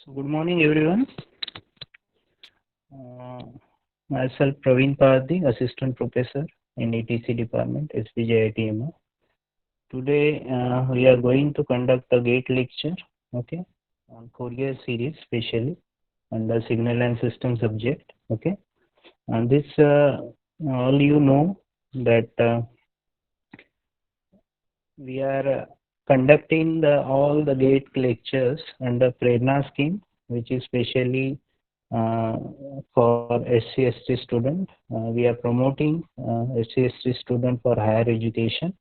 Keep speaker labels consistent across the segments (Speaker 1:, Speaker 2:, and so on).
Speaker 1: So good morning, everyone. Uh, Myself Praveen Pardi, Assistant Professor in ETC Department, SPJITMA. Today we are going to conduct a GATE lecture, okay, on Fourier series, specially under Signal and System subject, okay. And this all you know that we are conducting all the GATE lectures under Prerna scheme, which is specially uh, for SC/ST student. We are promoting SC/ST student for higher education.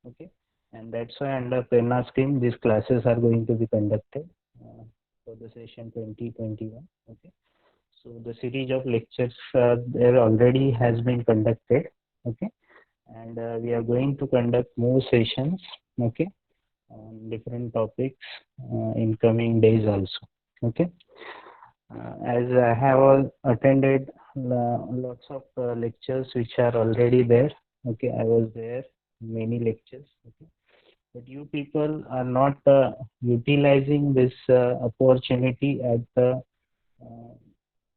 Speaker 1: Okay, and that's why under Prerna scheme these classes are going to be conducted for the session 2021. Okay, so the series of lectures there already has been conducted. Okay, and we are going to conduct more sessions. Okay, on different topics in coming days also. Okay. As I have all attended lots of lectures which are already there. Okay, I was there many lectures. Okay, but you people are not utilizing this opportunity at the uh,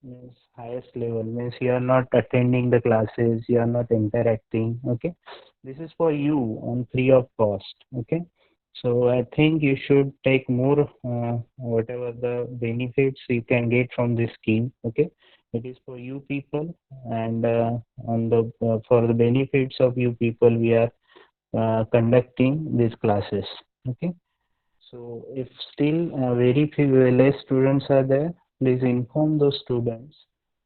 Speaker 1: means highest level. Means you are not attending the classes, you are not interacting. Okay, this is for you on free of cost. Okay, so I think you should take more whatever the benefits you can get from this scheme. Okay, it is for you people, and on the for the benefits of you people, we are conducting these classes. Okay, so if still very few less students are there, please inform those students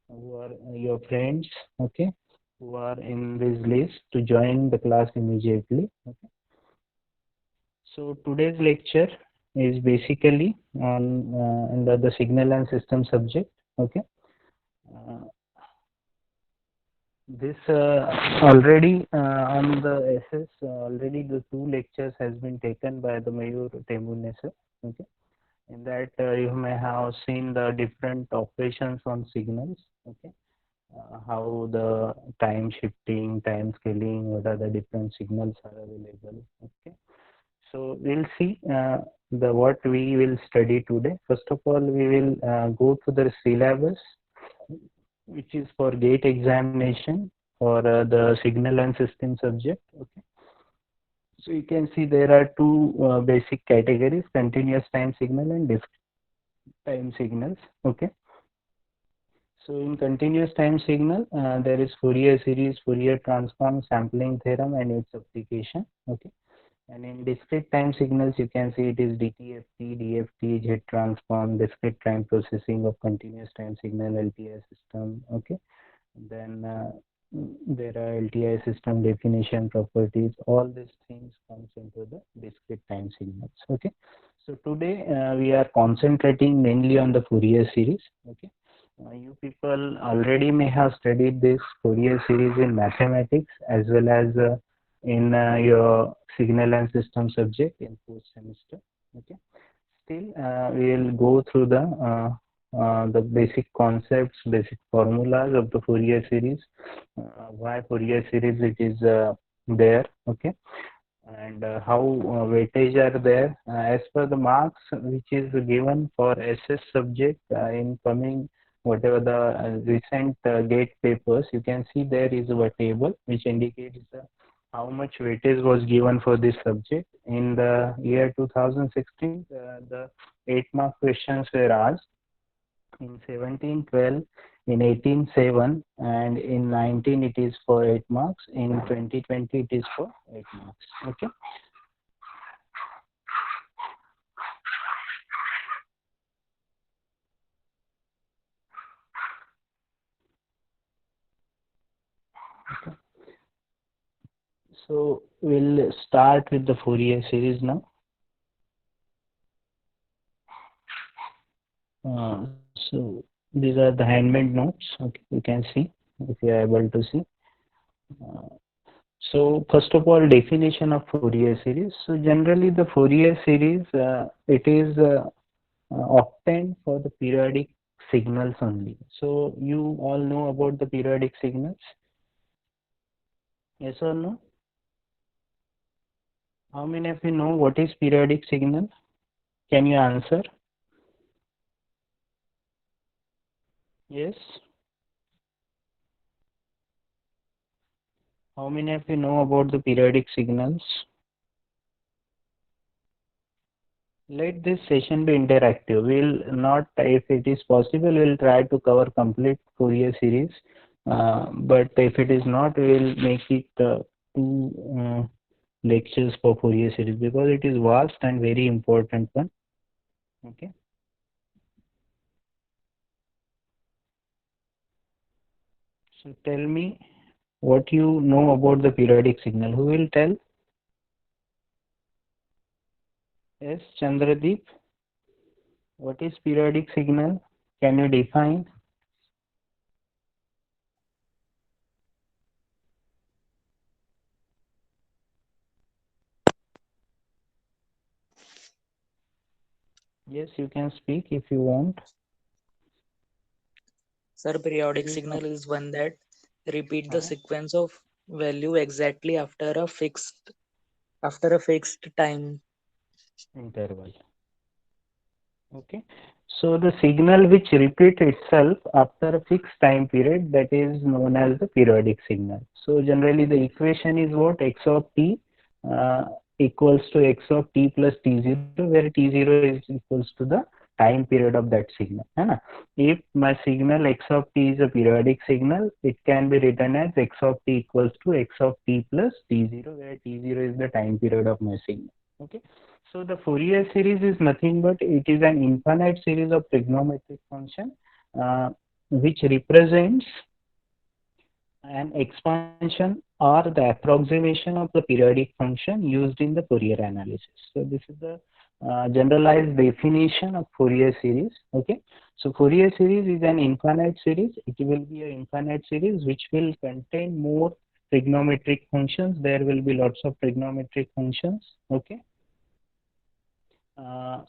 Speaker 1: who are your friends. Okay, who are in this list to join the class immediately. Okay. So today's lecture is basically on under the signal and system subject. Okay. Uh, this already on the SS already the two lectures has been taken by the Mayur Tembune sir. Okay. In that you may have seen the different operations on signals. Okay. How the time shifting, time scaling, what are the different signals are available. Okay. So we'll see the what we will study today. First of all, we will go to the syllabus, which is for GATE examination for the signal and system subject. Okay. So you can see there are two basic categories: continuous time signal and discrete time signals. Okay. So in continuous time signal, there is Fourier series, Fourier transform, sampling theorem, and its application. Okay. And in discrete time signals, you can see it is DTFT, DFT, Z transform, discrete time processing of continuous time signal, LTI system. Okay. Then there are LTI system definition properties. All these things comes into the discrete time signals. Okay. So today we are concentrating mainly on the Fourier series. Okay. You people already may have studied this Fourier series in mathematics as well as in your signal and system subject in fourth semester. Okay. Still, we will go through the basic concepts, basic formulas of the Fourier series. Why Fourier series it is there. Okay, and how weightage are there as per the marks which is given for SS subject in coming whatever the recent GATE papers. You can see there is a table which indicates how much weightage was given for this subject. In the year 2016, the 8 mark questions were asked. In 17, 12, in 18, 7, and in 19 it is for 8 marks. In 2020 it is for 8 marks. Okay. So we'll start with the Fourier series now. So these are the handmade notes. Okay, you can see if you are able to see. Uh, so first of all, definition of Fourier series. So generally, the Fourier series it is obtained for the periodic signals only. So you all know about the periodic signals. Yes or no? How many of you know what is periodic signal? Can you answer? Yes. How many of you know about the periodic signals? Let this session be interactive. We'll not, if it is possible, we'll try to cover complete Fourier series. But if it is not, we'll make it two lectures for Fourier series because it is vast and very important one. Okay. So tell me what you know about the periodic signal. Who will tell? Yes, Chandradeep. What is periodic signal? Can you define? Yes, you can speak if you want.
Speaker 2: Sir, periodic
Speaker 1: Speak up.
Speaker 2: signal is one that repeat the
Speaker 1: Huh?
Speaker 2: sequence of value exactly after a fixed time.
Speaker 1: Interval. Okay. So the signal which repeats itself after a fixed time period, that is known as the periodic signal. So generally the equation is what? X of t uh, equals to x of t plus t0, where t0 is equals to the time period of that signal. है ना? If my signal x of t is a periodic signal, it can be written as x of t equals to x of t plus t0, where t0 is the time period of my signal. Okay. So the Fourier series is nothing but it is an infinite series of trigonometric function uh, which represents an expansion or the approximation of the periodic function used in the Fourier analysis. So this is the generalized definition of Fourier series. Okay. So Fourier series is an infinite series. It will be an infinite series which will contain more trigonometric functions. There will be lots of trigonometric functions. Okay. Uh,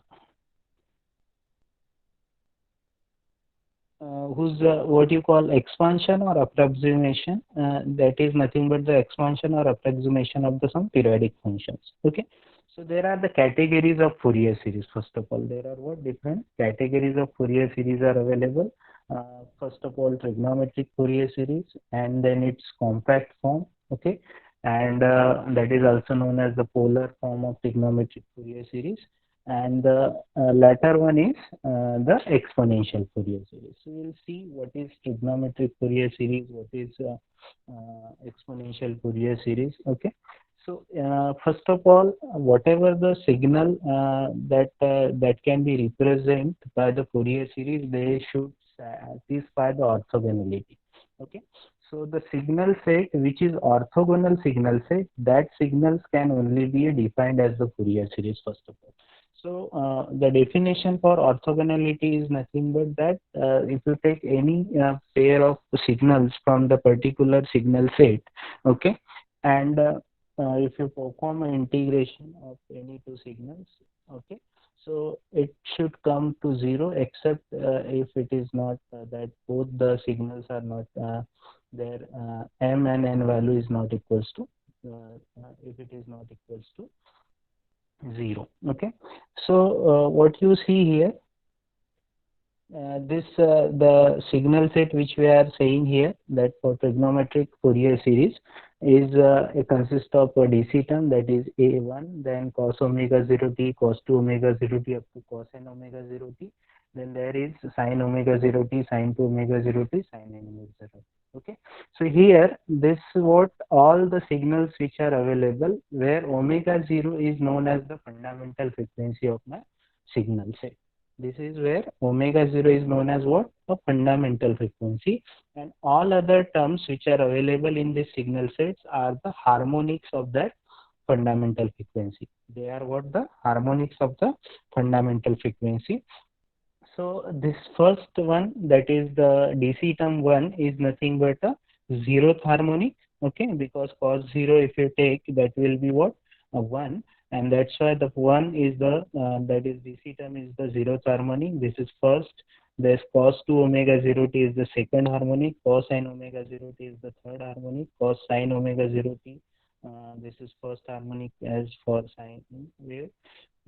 Speaker 1: whose what you call expansion or approximation, that is nothing but the expansion or approximation of the some periodic functions. Okay. So there are the categories of Fourier series. First of all, there are what different categories of Fourier series are available. First of all, trigonometric Fourier series, and then its compact form. Okay. And that is also known as the polar form of trigonometric Fourier series, and the latter one is the exponential Fourier series. So we'll see what is trigonometric Fourier series, what is exponential Fourier series. Okay. So first of all, whatever the signal that can be represented by the Fourier series, they should satisfy the orthogonality. Okay. So the signal set which is orthogonal signal set, that signals can only be defined as the Fourier series first of all. So the definition for orthogonality is nothing but that if you take any pair of signals from the particular signal set, okay, and if you perform an integration of any two signals, okay, so it should come to zero except if it is not that both the signals are not their m and n value is not equals to if it is not equals to 0. Okay. So what you see here, this the signal set which we are saying here, that for trigonometric Fourier series is it consists of a DC term, that is a1, then cos omega 0 t, cos 2 omega 0 t up to cos n omega 0 t, then there is sin omega 0 t, sin 2 omega 0 t, sin n omega 0. Okay. So here this what all the signals which are available, where omega 0 is known as the fundamental frequency of my signal set. This is where omega 0 is known as what? A fundamental frequency, and all other terms which are available in this signal sets are the harmonics of that fundamental frequency. They are what? The harmonics of the fundamental frequency. So this first one, that is the DC term 1, is nothing but a zeroth harmonic. Okay, because cos 0 if you take, that will be what? A 1, and that's why the 1 is the that is DC term is the zeroth harmonic. This is first. This cos 2 omega 0 t is the second harmonic. Cos sin omega 0 t is the third harmonic. Cos sin omega 0 t, this is first harmonic as for sine wave.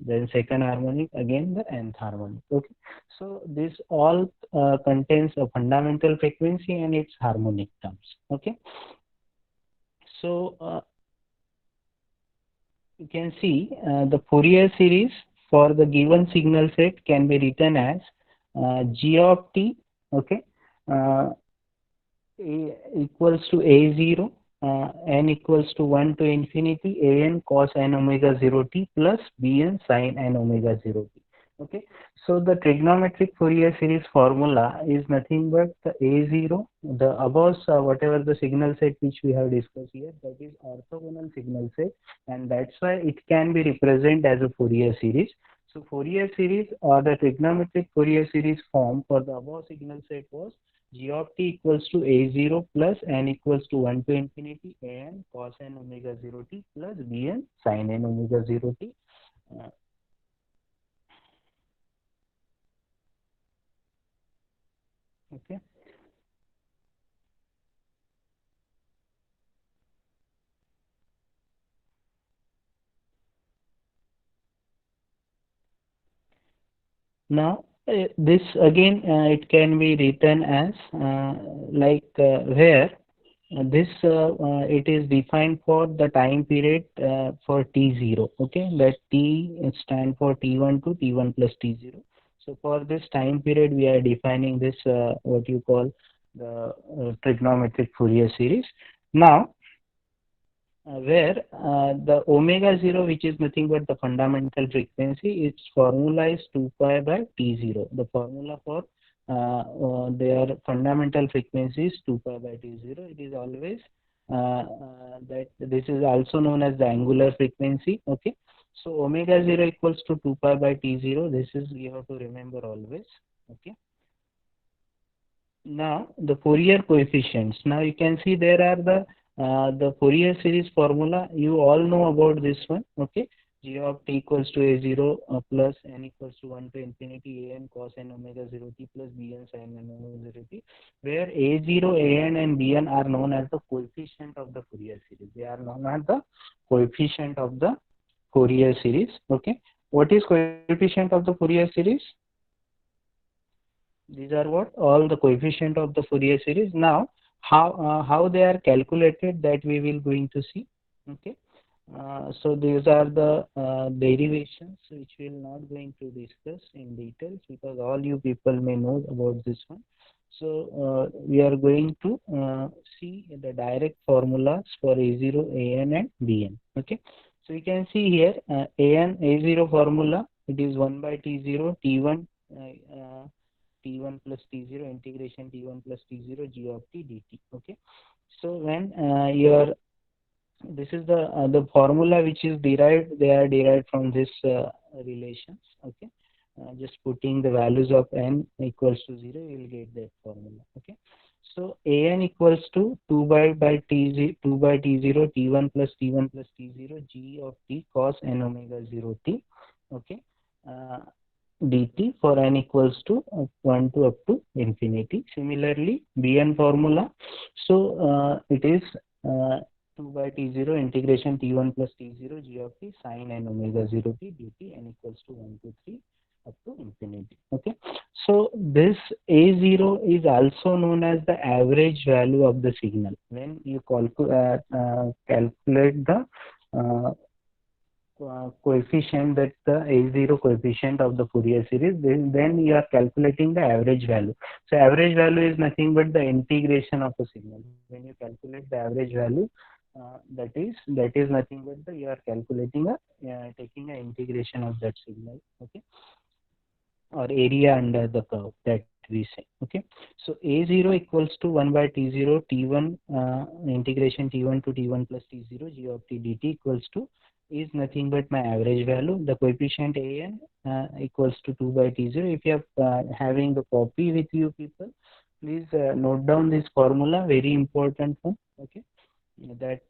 Speaker 1: then second harmonic, again the nth harmonic. Okay, so this all contains a fundamental frequency and its harmonic terms. Okay, so you can see the Fourier series for the given signal set can be written as g of t. Okay, uh, a equals to a0, n equals to 1 to infinity an cos n omega 0 t plus bn sin n omega 0 t. Okay, so the trigonometric Fourier series formula is nothing but the a0, the above whatever the signal set which we have discussed here, that is orthogonal signal set, and that's why it can be represented as a Fourier series. So Fourier series or the trigonometric Fourier series form for the above signal set was g of t equals to a0 plus n equals to 1 to infinity an cos n omega 0 t plus bn sin n omega 0 t. Uh, okay. Now, this again, it can be written as where this it is defined for the time period for t0. Okay, that t stand for t1 to t1 plus t0. So for this time period, we are defining this what you call the trigonometric Fourier series. Now, where the omega 0, which is nothing but the fundamental frequency, its formula is 2 pi by t0. The formula for their fundamental frequency is 2 pi by t0. It is always that this is also known as the angular frequency. Okay, so omega 0 equals to 2 pi by t0. This is you have to remember always. Okay. Now the Fourier coefficients. Now you can see there are the Fourier series formula. You all know about this one. Okay, g of t equals to a0 plus n equals to 1 to infinity an cos n omega 0 t plus bn sin n omega 0 t, where a0, an and bn are known as the coefficient of the Fourier series. They are known as the coefficient of the Fourier series. Okay, what is coefficient of the Fourier series? These are what all the coefficient of the Fourier series. Now how they are calculated, that we will going to see. Okay, so these are the derivations which we will not going to discuss in details because all you people may know about this one. So we are going to see the direct formulas for a0, an and bn. Okay, so you can see here a0 formula, it is 1 by t0 t1 t1 plus t0 integration t1 plus t0 g of t dt. Okay, so when your this is the formula which is derived, they are derived from this relations. Okay, just putting the values of n equals to 0, you will get that formula. Okay, so an equals to 2 by t0 t1 plus t0 g of t cos n omega 0 t. Okay, uh, dt for n equals to 1 to up to infinity. Similarly, bn formula, so it is 2 by t0 integration t1 plus t0 g of t sin n omega 0 t dt n equals to 1 to 3 up to infinity. Okay, so this a0 is also known as the average value of the signal. When you calculate the coefficient, that the a0 coefficient of the Fourier series, then you are calculating the average value. So average value is nothing but the integration of a signal. When you calculate the average value, that is nothing but you are calculating taking an integration of that signal. Okay, or area under the curve, that we say. Okay, so a0 equals to 1 by t0 t1 integration t1 to t1 plus t0 g of t dt equals to is nothing but my average value. The coefficient an equals to 2 by t0. If you are having the copy with you people, please note down this formula, very important one. Okay, that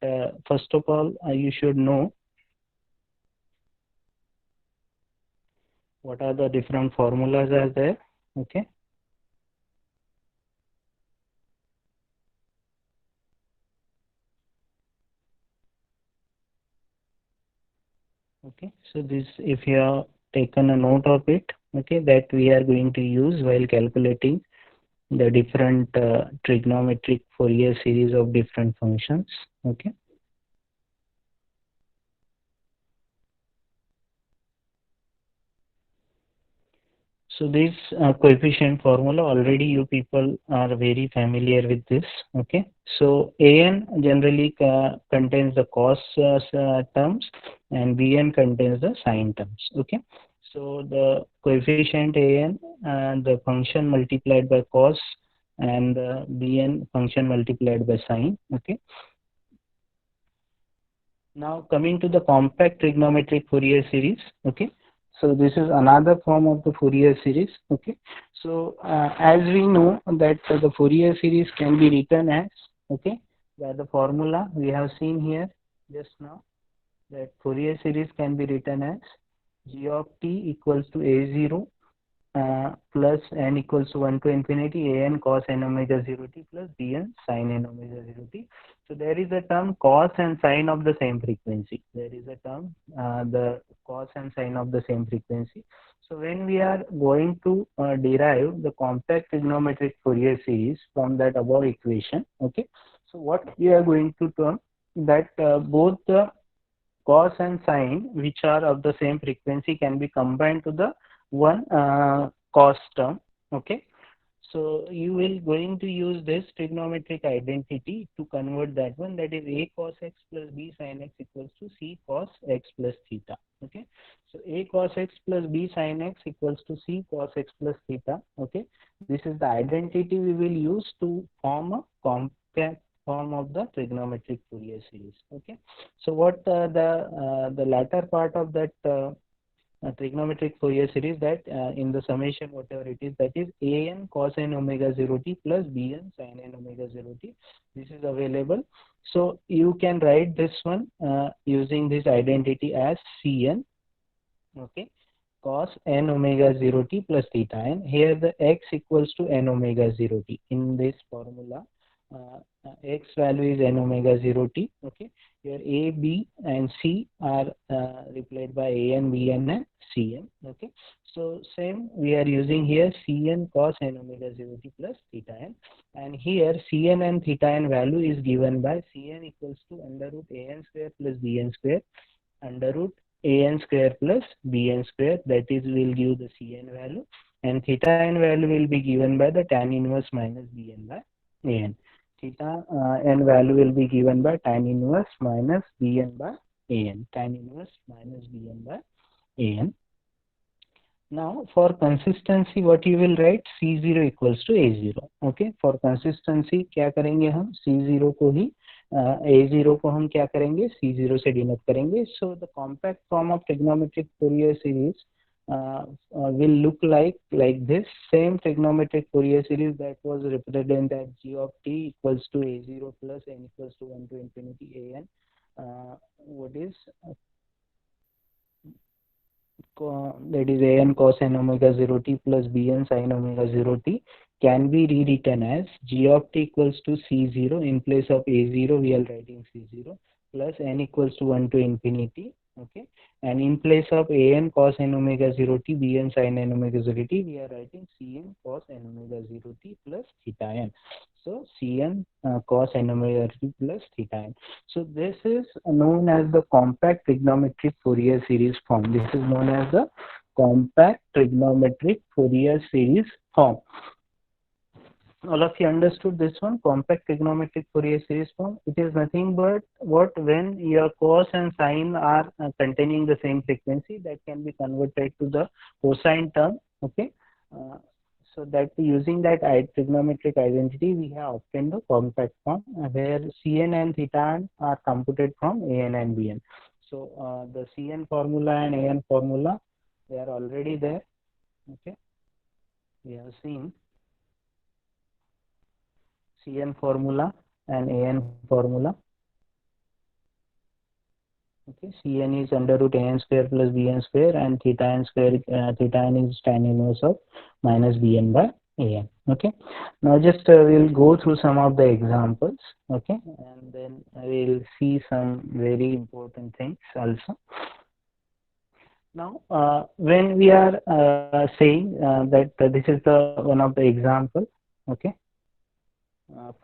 Speaker 1: first of all you should know what are the different formulas are there. Okay, Okay, so this, if you have taken a note of it, okay, that we are going to use while calculating the different trigonometric Fourier series of different functions. Okay, so this coefficient formula, already you people are very familiar with this. Okay, so an generally contains the cos terms, and bn contains the sine terms. Okay, so the coefficient an and the function multiplied by cos, and bn function multiplied by sine. Okay, now coming to the compact trigonometric Fourier series. Okay, so this is another form of the Fourier series. Okay, so as we know that the Fourier series can be written as, okay, by the formula we have seen here just now, that Fourier series can be written as g of t equals to a0 plus n equals to 1 to infinity an cos n omega 0 t plus bn sin n omega 0 t. So there is a term cos and sine of the same frequency. There is a term the cos and sine of the same frequency. So when we are going to derive the compact trigonometric Fourier series from that above equation, okay, so what we are going to term that both the cos and sine which are of the same frequency can be combined to the one cos term. Okay, so you will going to use this trigonometric identity to convert that one, that is a cos x plus b sin x equals to c cos x plus theta. Okay, so a cos x plus b sin x equals to c cos x plus theta. Okay, this is the identity we will use to form a compact form of the trigonometric Fourier series. Okay, so what the latter part of that trigonometric Fourier series, that in the summation whatever it is, that is an cos n omega 0 t plus bn sin n omega 0 t, this is available. So you can write this one using this identity as cn, okay, cos n omega 0 t plus theta n. Here the x equals to n omega 0 t in this formula. X value is n omega 0 t. Okay, here a, b and c are replaced by a n, b n and c n. Okay, so same we are using here cn cos n omega 0 t plus theta n, and here cn and theta n value is given by cn equals to under root a n square plus b n square under root an square plus bn square, that is will give the cn value, and theta n value will be given by the tan inverse minus bn by an. Theta n value will be given by tan inverse minus bn by an, tan inverse minus bn by an. Now for consistency what you will write, C0 equals to A0. Okay, for consistency क्या करेंगे हम, C0 को ही A0 को हम क्या करेंगे, C0 से denote करेंगे. So the compact form of trigonometric Fourier series will look like this. Same trigonometric Fourier series that was represented as g of t equals to A0 plus n equals to 1 to infinity an. What is that is an cos n omega 0 t plus bn sin omega 0 t can be rewritten as g of t equals to c0. In place of a0 we are writing c0 plus n equals to 1 to infinity. Okay, and in place of an cos n omega 0 t bn sin n omega 0 t we are writing cn cos n omega 0 t plus theta n. So cn cos n omega t plus theta n. So this is known as the compact trigonometric Fourier series form. This is known as the compact trigonometric Fourier series form. All of you understood this one, compact trigonometric Fourier series form. It is nothing but what, when your cos and sine are containing the same frequency, that can be converted to the cosine term. Okay, so that using that trigonometric identity we have obtained the compact form where cn and theta are computed from an and bn. So the cn formula and an formula, they are already there. Okay, we have seen cn formula and an formula. Okay, cn is under root an square plus bn square, and theta n square, theta n is tan inverse of minus bn by an. Okay, now just we'll go through some of the examples. Okay, and then we'll see some very important things also. Now, when we are saying that this is the one of the example, okay,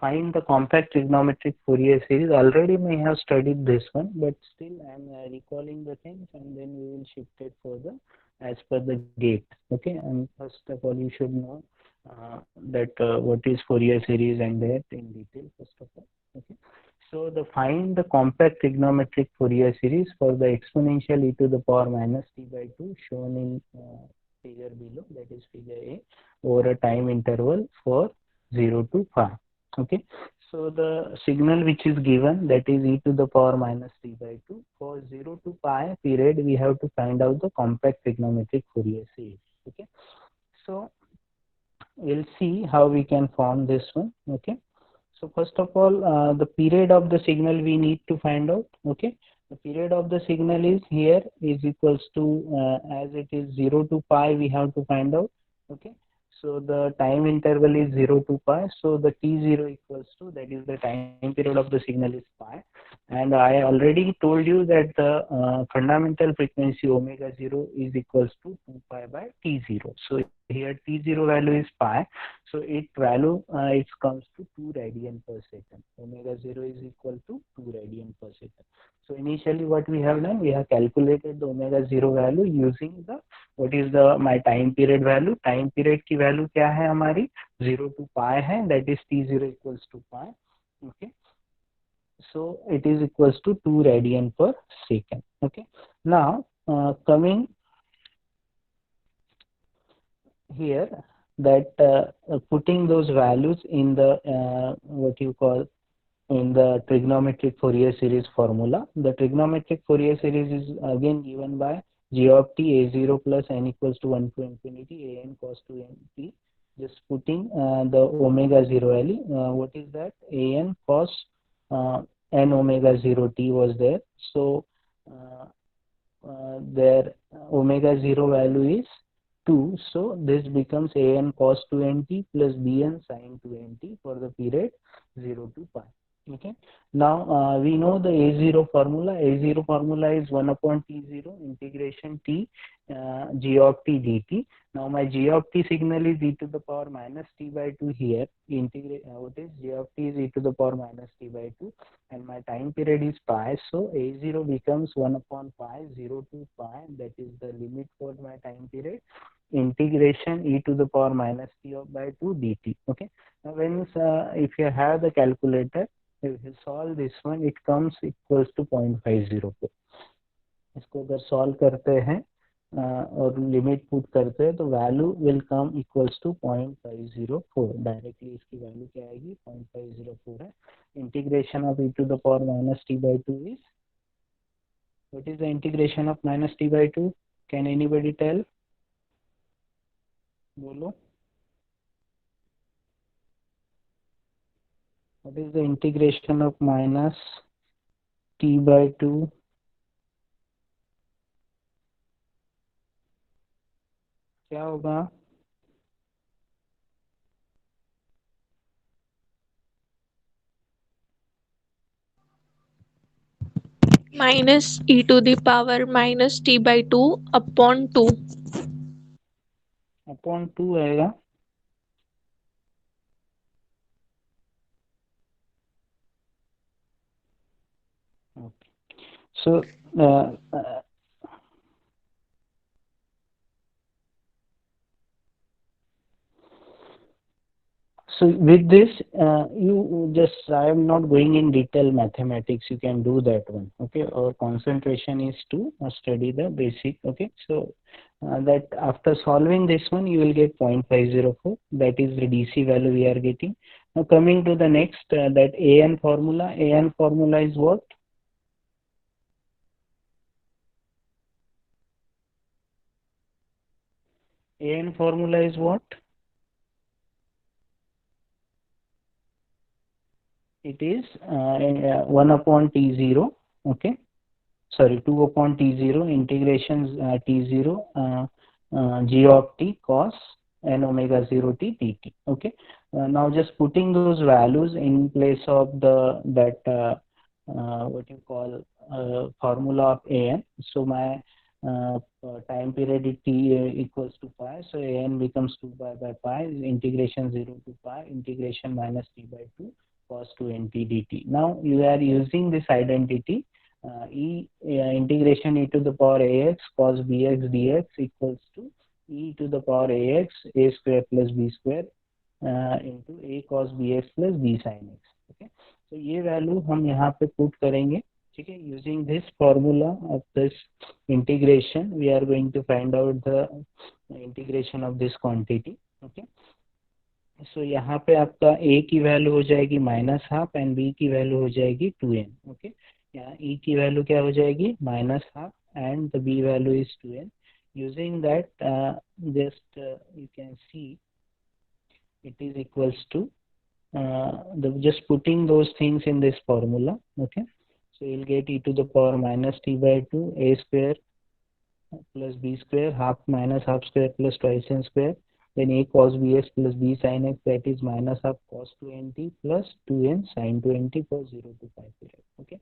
Speaker 1: find the compact trigonometric Fourier series. Already may have studied this one, but still I am recalling the things, and then we will shift it further as per the gate. Okay, and first of all, you should know that what is Fourier series and that in detail. First of all, okay. So the find the compact trigonometric Fourier series for the exponential e to the power minus t by 2 shown in figure below, that is figure A, over a time interval for 0 to pi. Okay, so the signal which is given, that is e to the power minus t by 2, for 0 to pi period we have to find out the compact trigonometric Fourier series. Okay, so we'll see how we can form this one. Okay, so first of all, the period of the signal we need to find out. Okay, the period of the signal is here is equals to as it is 0 to pi we have to find out. Okay, so the time interval is 0 to pi, so the t0 equals to, that is the time period of the signal is pi, and I already told you that the fundamental frequency omega 0 is equals to 2 pi by t0. So here t0 value is pi, so it value it comes to 2 radian per second. Omega 0 is equal to 2 radian per second. So initially what we have done, we have calculated the omega 0 value using the, what is the my time period value. Time period की value क्या है हमारी, 0 to pi है, that is t0 equals to pi. Okay, so it is equals to 2 radian per second. Okay, now coming here, that putting those values in the what you call in the trigonometric Fourier series formula. The trigonometric Fourier series is again given by g of t a0 plus n equals to 1 to infinity a n cos 2 n t. Just putting the omega 0 value. What is that? A n cos n omega 0 t was there. So uh, their omega 0 value is 2. So this becomes a n cos 2 nt plus b n sin 2 nt for the period 0 to pi. Okay. Now we know the A0 formula. A0 formula is 1 upon T0 integration T g of t dt. Now my g of t signal is e to the power minus t by 2 here. Integrate what is g of t is e to the power minus t by 2, and my time period is pi. So A0 becomes 1 upon pi 0 to pi, that is the limit for my time period, integration e to the power minus t by 2 dt. Okay. Now when if you have the calculator, if you solve this one, it comes equals to 0.504. इसको अगर solve करते हैं और limit put करते हैं तो value will come equals to 0.504. Directly इसकी value क्या आएगी, 0.504 है. Integration of e to the power minus t by 2 is, what is the integration of minus t by 2? Can anybody tell? बोलो, what is the integration of minus t by 2? क्या होगा?
Speaker 3: minus e to the power minus t by 2 upon 2.
Speaker 1: Upon 2 आएगा. Okay. So so with this you just, I am not going in detail mathematics, you can do that one. Okay, our concentration is to study the basic. Okay, so that after solving this one you will get 0.504, that is the DC value we are getting. Now coming to the next, that AN formula. AN formula is what? AN formula is what? It is 1 upon T0, okay, sorry, 2 upon T0 integration T0 g of t cos n omega 0 t dt. Okay, now just putting those values in place of the that what you call formula of AN. So my time period t equals to pi, so an becomes 2 pi by pi, integration 0 to pi, integration minus t by 2 cos 2 nt dt. Now you are using this identity, integration e to the power ax cos bx dx equals to e to the power ax a square plus b square into a cos bx plus b sin x. Okay, तो ये value हम यहाँ पे put करेंगे. ठीक है, using this formula of this integration we are going to find out the integration of this quantity. Okay, so यहाँ पे आपका a की वैल्यू हो जाएगी -12 एंड b की वैल्यू हो जाएगी 2n. ओके, यहाँ e की वैल्यू क्या हो जाएगी -12 and the b value is 2n. Using that just you can see it is equals to just putting those things in this formula. Okay, so you'll get e to the power minus t by 2 a square plus b square half minus half square plus twice n square, then a cos bx plus b sin x, that is minus half cos 2nt plus 2n sin 2nt for 0 to 5 period. Okay,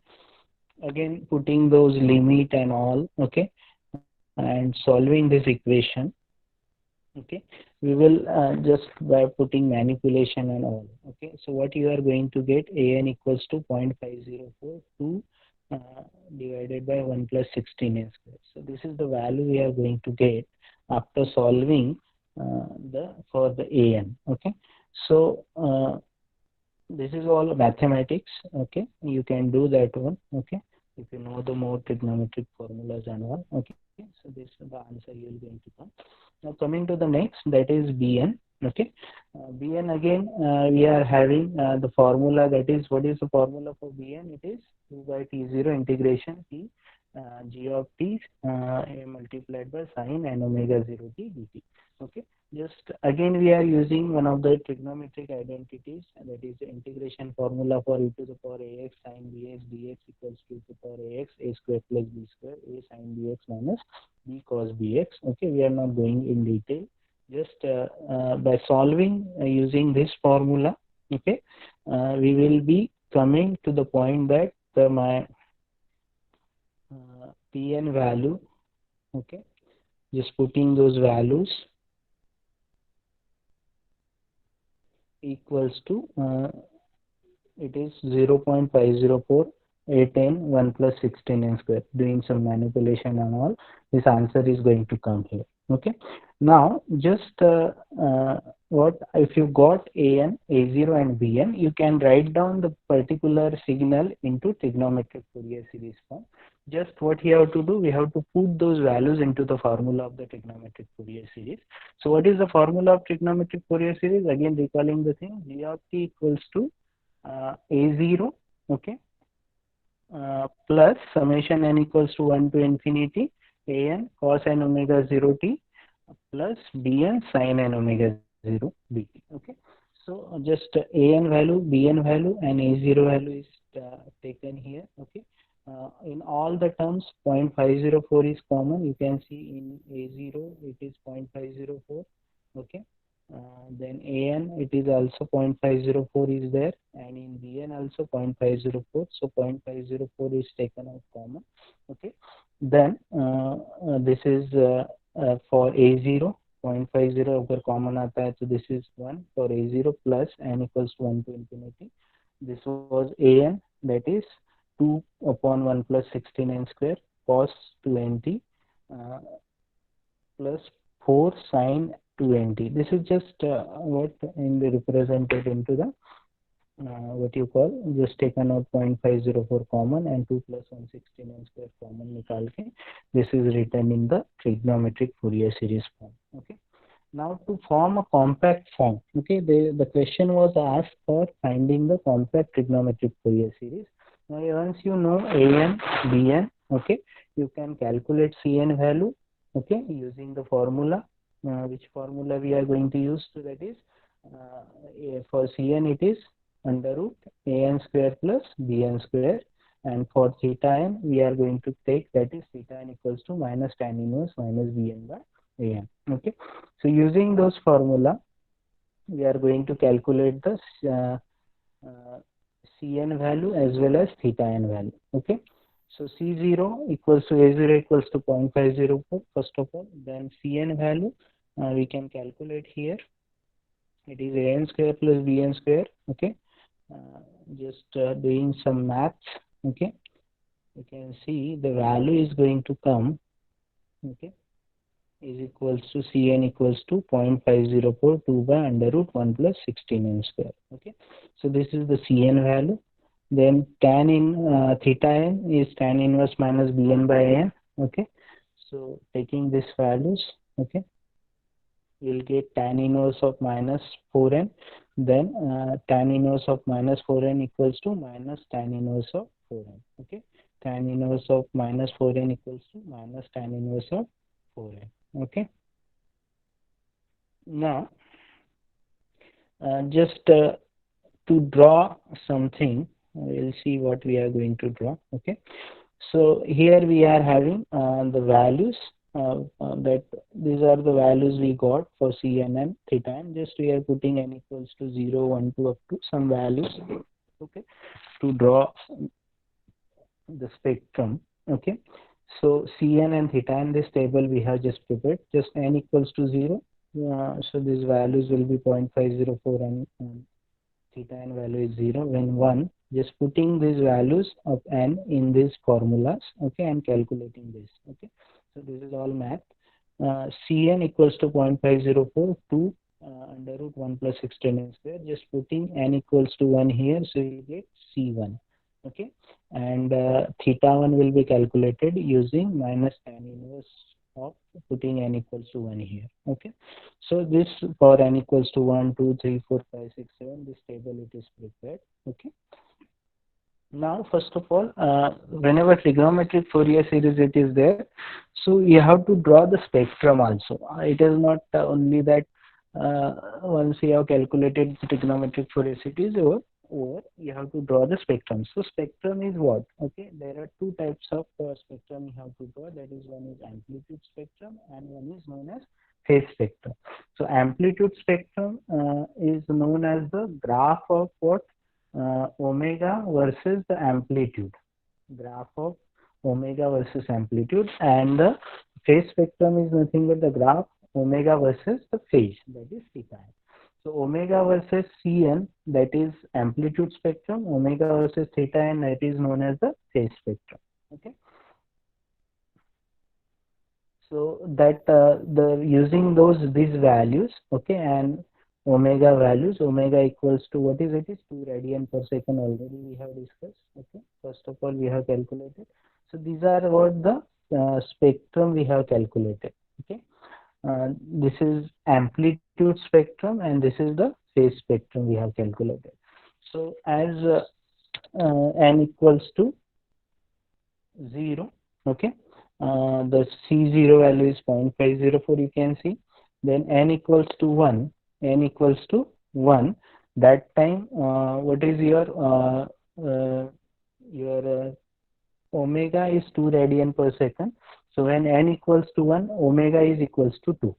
Speaker 1: again putting those limit and all. Okay, and solving this equation. Okay, we will just by putting manipulation and all. Okay, so what you are going to get, an equals to 0.504 2 divided by 1 plus 16n square. So this is the value we are going to get after solving for the an. Okay, so this is all mathematics. Okay, you can do that one. Okay, if you know the more trigonometric formulas and all. Okay, so this is the answer you are going to come. Now coming to the next, that is bn. Okay, bn again we are having the formula, that is, what is the formula for bn? It is 2 by t0 integration t g of t multiplied by sin and omega 0 t dt. Okay, just again we are using one of the trigonometric identities, that is the integration formula for e to the power ax sin bx dx equals to the power ax a square plus b square a sin bx minus b cos bx. Okay, we are not going in detail, just by solving using this formula. Okay, we will be coming to the point that my pn value, okay, just putting those values equals to it is 0.504 8n 1 plus 16n square. Doing some manipulation and all, this answer is going to come here. Okay, now just what if you got an, a0 and bn, you can write down the particular signal into trigonometric Fourier series form. Just what you have to do, we have to put those values into the formula of the trigonometric Fourier series. So what is the formula of trigonometric Fourier series? Again recalling the thing, g of t equals to a0, okay, plus summation n equals to 1 to infinity an cos n omega 0 t plus bn sin n omega 0 dt. Okay, so just an value, bn value and a0 value is taken here. Okay, in all the terms 0.504 is common. You can see in a0 it is 0.504. Okay, then an it is also 0.504 is there, and in bn also 0.504, so 0.504 is taken out common. Okay, then this is for a0 0.50 अगर common आता है तो this is 1 for a0 plus n equals to 1 to infinity. This was an, that is 2 upon 1 plus 16n square cos 2nt plus 4 sin 2nt. This is just what in the represented into the what you call, just taken out 0.504 common and 2 plus 116n square common निकाल के this is written in the trigonometric Fourier series form. Okay, now to form a compact form, okay, the question was asked for finding the compact trigonometric Fourier series. Now once you know an, bn, okay, you can calculate cn value, okay, using the formula. Which formula we are going to use? So that is for cn it is under root an square plus bn square, and for theta n we are going to take, that is theta n equals to minus tan inverse minus bn by an. Okay, so using those formula we are going to calculate the cn value as well as theta n value. Okay, So C0 equals to A0 equals to 0.504 first of all. Then Cn value we can calculate here. It is An square plus Bn square. Okay. Just doing some maths. Okay. You can see the value is going to come. Okay. Is equals to Cn equals to 0.504 2 by under root 1 plus 16n square. Okay. So this is the Cn value. Then tan in theta n is tan inverse minus Bn by n. Okay. So taking these values, okay, we'll get tan inverse of minus 4n. Then tan inverse of minus 4n equals to minus tan inverse of 4n. Okay. Tan inverse of minus 4n equals to minus tan inverse of 4n. Okay. Now, just to draw something, we'll see what we are going to draw. Okay. So here we are having the values that these are the values we got for Cn and theta, and just we are putting n equals to 0, 1, 2 up to some values. Okay. To draw the spectrum. Okay. So Cn and theta in this table we have just prepared. Just n equals to 0. So these values will be 0.504 and theta n value is 0. When 1, just putting these values of n in these formulas. Okay, and calculating this. Okay. So this is all math. Cn equals to 0.504 to under root 1 plus 16n square. Just putting n equals to 1 here, so you get C1. Okay, and theta 1 will be calculated using minus tan inverse of putting n equals to 1 here. Okay, so this for n equals to 1, 2, 3, 4, 5, 6, 7, this table it is prepared. Okay. Now, first of all, whenever trigonometric Fourier series it is there, so you have to draw the spectrum also. It is not only that once you have calculated the trigonometric Fourier series over, you have to draw the spectrum. So spectrum is what? Okay, there are two types of spectrum you have to draw. That is, one is amplitude spectrum and one is known as phase spectrum. So amplitude spectrum is known as the graph of what? Omega versus the amplitude, graph of omega versus amplitude, and the phase spectrum is nothing but the graph omega versus the phase, that is theta. So omega versus Cn, that is amplitude spectrum, omega versus theta n, that is known as the phase spectrum. Okay. So that the using these values, okay, and omega values, omega equals to what is it is 2 radian per second, already we have discussed. Okay, first of all we have calculated. So these are what the spectrum we have calculated. Okay, this is amplitude spectrum and this is the phase spectrum we have calculated. So as n equals to 0, okay, the C0 value is 0.504, you can see. Then n equals to 1, n equals to 1, that time what is your omega is 2 radian per second. So when n equals to 1, omega is equals to 2.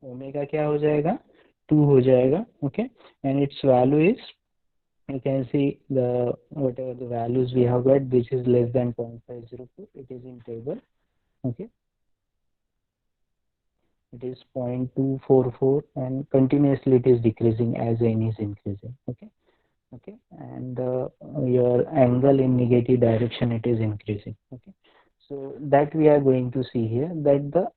Speaker 1: Omega क्या हो जाएगा? 2 हो जाएगा. Okay, and its value is, you can see the whatever the values we have got, which is less than 0.504. It is in table. Okay, it is 0.244 and continuously it is decreasing as n is increasing. Okay, okay, and your angle in negative direction it is increasing. Okay, so that we are going to see here, that the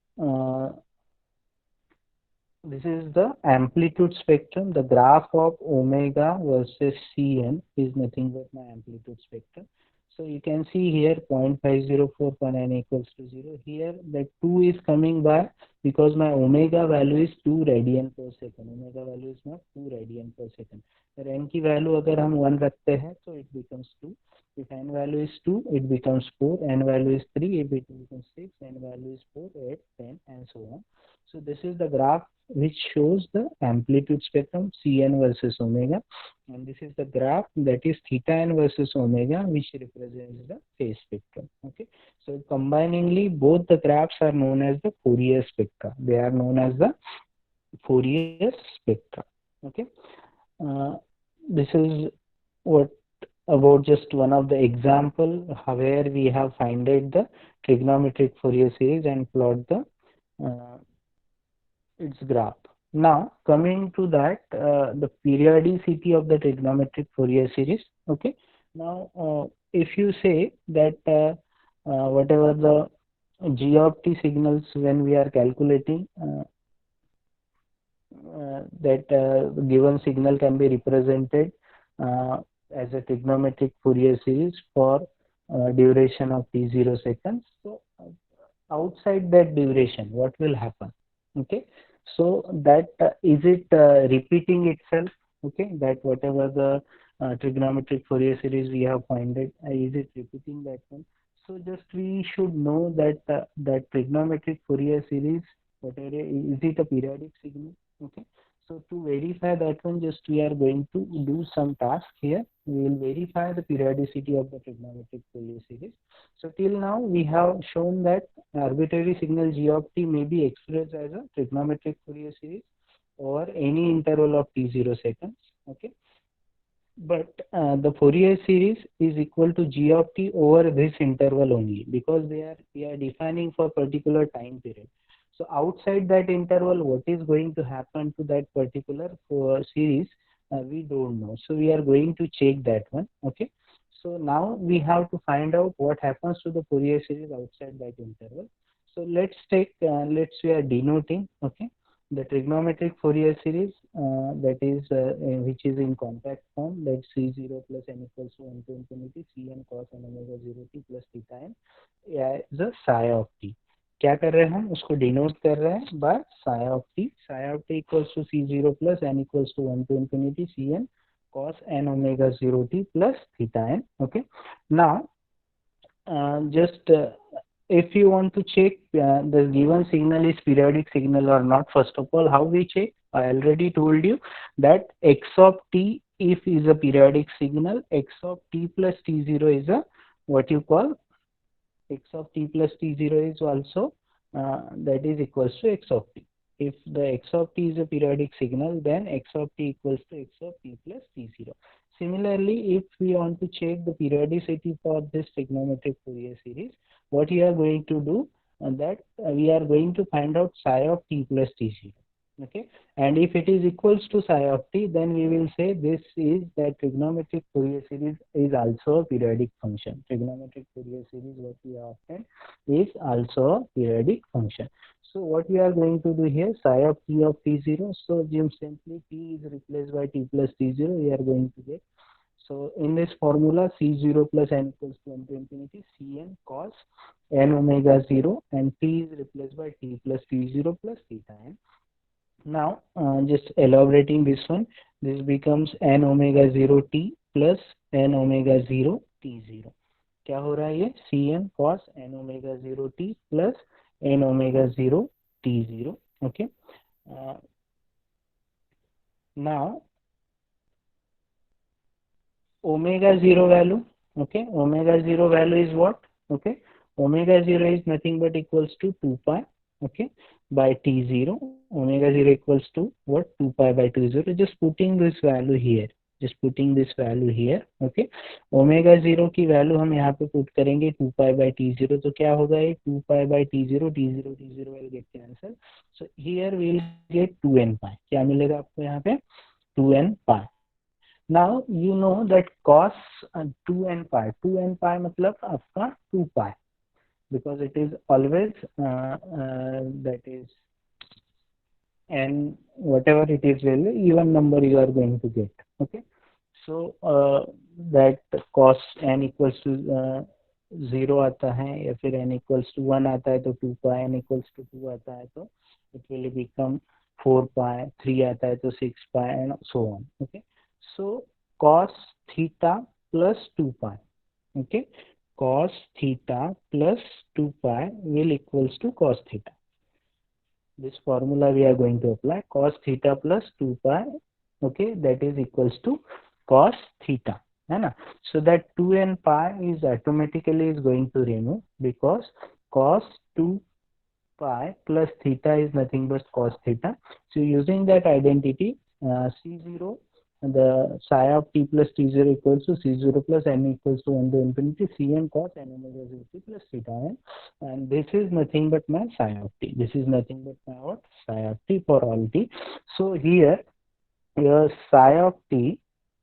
Speaker 1: this is the amplitude spectrum. The graph of omega versus Cn is nothing but my amplitude spectrum. So you can see here 0.504 when n equals to 0. Here the 2 is coming by because my omega value is 2 radian per second. Omega value is not 2 radian per second. अगर n की value अगर हम 1 रखते हैं तो it becomes 2. If n value is 2, it becomes 4. N value is 3, it becomes 6. N value is 4, 8, 10, and so on. So this is the graph which shows the amplitude spectrum Cn versus omega, and this is the graph that is theta n versus omega, which represents the phase spectrum. Okay, so combiningly both the graphs are known as the Fourier spectra. They are known as the Fourier spectra. Okay, this is what about just one of the example where we have finded the trigonometric Fourier series and plot the its graph. Now coming to that, the periodicity of the trigonometric Fourier series. Okay. Now if you say that whatever the g of t signals when we are calculating that given signal can be represented uh, as a trigonometric Fourier series for duration of t0 seconds. So outside that duration, what will happen? Okay, so that is it repeating itself? Okay, that whatever the trigonometric Fourier series we have found it, is it repeating that one? So just we should know that that trigonometric Fourier series, whatever is it a periodic signal? Okay, so to verify that one, just we are going to do some task here. We will verify the periodicity of the trigonometric Fourier series. So till now we have shown that arbitrary signal g of t may be expressed as a trigonometric Fourier series over any interval of t0 seconds. Okay, but the Fourier series is equal to g of t over this interval only, because we are defining for particular time period. So outside that interval, what is going to happen to that particular series, we don't know. So we are going to check that one. Okay. So now we have to find out what happens to the Fourier series outside that interval. So let's take, we are denoting, okay, the trigonometric Fourier series, that is which is in compact form, that C0 plus n equals to 1 to infinity Cn cos n omega 0 t plus theta n as a psi of t. क्या कर रहे हैं हम उसको denote कर रहे हैं bye psi of t equals to C0 plus n equals to 1 to infinity Cn cos n omega 0 t plus theta n. Okay, now just if you want to check the given signal is periodic signal or not, first of all, how we check? I already told you that x of t, if is a periodic signal, x of t plus t0 is a what you call x of t plus t0 is also that is equals to x of t. If the x of t is a periodic signal, then x of t equals to x of t plus t0. Similarly, if we want to check the periodicity for this trigonometric Fourier series, what we are going to do, that we are going to find out psi of t plus t0. Okay, and if it is equals to psi of t, then we will say this is that trigonometric Fourier series is also a periodic function. Trigonometric Fourier series, what we have obtained, is also a periodic function. So what we are going to do here, psi of t0. So simply t is replaced by t plus t0. We are going to get. So in this formula, C0 plus n equals to 1 to infinity Cn cos n omega 0, and t is replaced by t plus t0 plus theta n. Now just elaborating this one, this becomes n omega 0 t plus n omega 0 t0. क्या हो रहा है ये Cn cos n omega 0 t plus n omega 0 t0. Okay. Now omega 0 value, okay, omega 0 value is what? Okay, omega 0 is nothing but equals to 2 pi, okay, by t0. Omega 0 equals to what? 2 pi by t0. Just putting this value here, okay. Omega 0 की value हम यहाँ पे put करेंगे 2 pi by t0, तो क्या होगा ये 2 pi by t0, t0 will get cancel. So here we will get 2n pi. क्या मिलेगा आपको यहाँ पे? 2n pi. Now you know that cos 2n pi मतलब आपका 2 pi, because it is always that is and whatever it is value, even number you are going to get. Okay, so that cos n equals to 0 आता है, या फिर n equals to 1 आता है तो 2 pi, n equals to 2 आता है तो it will become 4 pi, 3 आता है तो 6 pi, and so on. Okay, so cos theta plus 2 pi, okay, cos theta plus 2 pi will equals to cos theta. This formula we are going to apply, cos theta plus 2 pi, okay, that is equals to cos theta, है ना. So that 2n pi is automatically is going to remove, because cos 2 pi plus theta is nothing but cos theta. So using that identity, C0 the psi of t plus t0 equals to c0 plus n equals to 1 to infinity cn cos n omega 0t plus theta n, and this is nothing but my psi of t. This is nothing but my what? Psi of t for all t. So here your psi of t,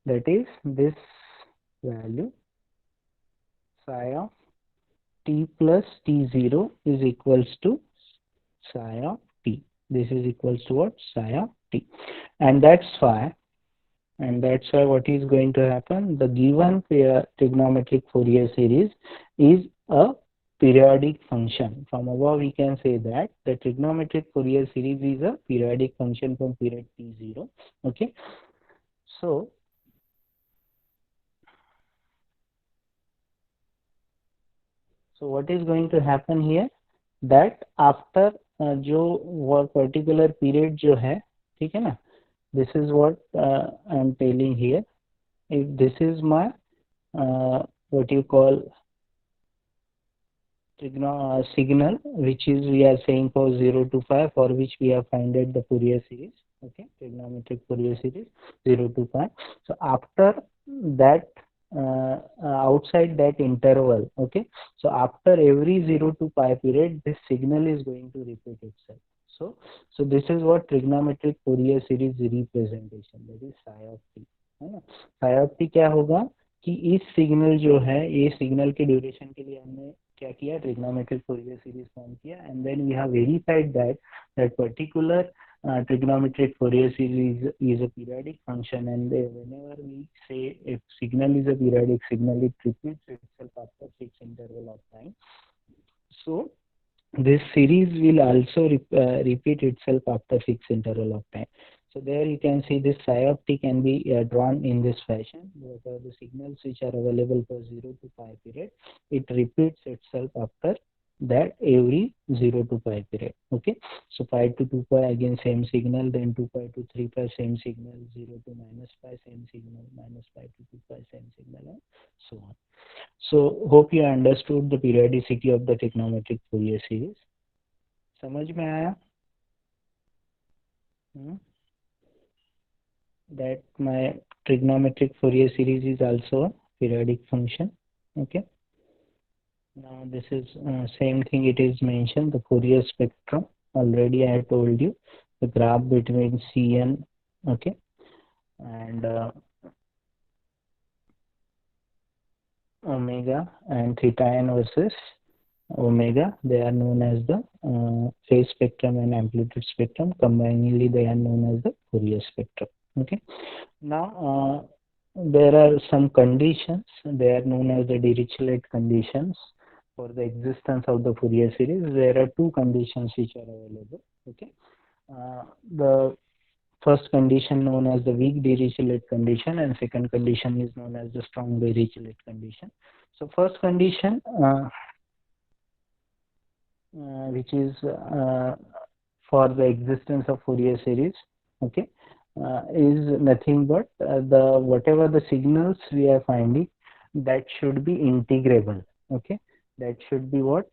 Speaker 1: that is this value psi of t plus t0 is equals to psi of t. This is equals to what? Psi of t, and that's why what is going to happen. The given trigonometric Fourier series is a periodic function. From above we can say that the trigonometric Fourier series is a periodic function from period t0. Okay, so what is going to happen here, that after जो particular period जो है, ठीक है ना, this is what I am telling here. If this is my what you call signal, which is we are saying for 0 to 5, for which we have found the Fourier series, okay, trigonometric Fourier series 0 to 5. So after that, outside that interval, okay, so after every 0 to pi period, this signal is going to repeat itself. So this is what trigonometric Fourier series representation, that is psi of t, है ना. psi of t क्या होगा कि इस signal जो है, ये signal के ड्यूरेशन के लिए हमने क्या किया, ट्रिग्नोमेट्रिक फोरियर सीरीज फॉर्म किया, and then we have verified that particular trigonometric Fourier series is a periodic function, and whenever we say if signal is a periodic signal, it repeats itself after fixed interval of time. So this series will also repeat itself after fixed interval of time. So there you can see this psi of t can be drawn in this fashion. What are the signals which are available for 0 to pi period? It repeats itself after that every 0 to pi period. Okay, so pi to 2 pi again same signal, then 2 pi to 3 pi same signal, 0 to minus pi same signal, minus pi to 2 pi same signal, and so on. So hope you understood the periodicity of the trigonometric Fourier series. समझ में आया? That my trigonometric Fourier series is also a periodic function. Okay. Now this is same thing. It is mentioned the Fourier spectrum. Already I have told you the graph between Cn, okay, and omega and theta n versus omega. They are known as the phase spectrum and amplitude spectrum. Combinedly, they are known as the Fourier spectrum. Okay. Now there are some conditions. They are known as the Dirichlet conditions for the existence of the Fourier series. There are two conditions which are available. Okay. The first condition known as the weak Dirichlet condition, and second condition is known as the strong Dirichlet condition. So first condition, which is for the existence of Fourier series, okay, is nothing but the whatever the signals we are finding, that should be integrable. Okay, that should be what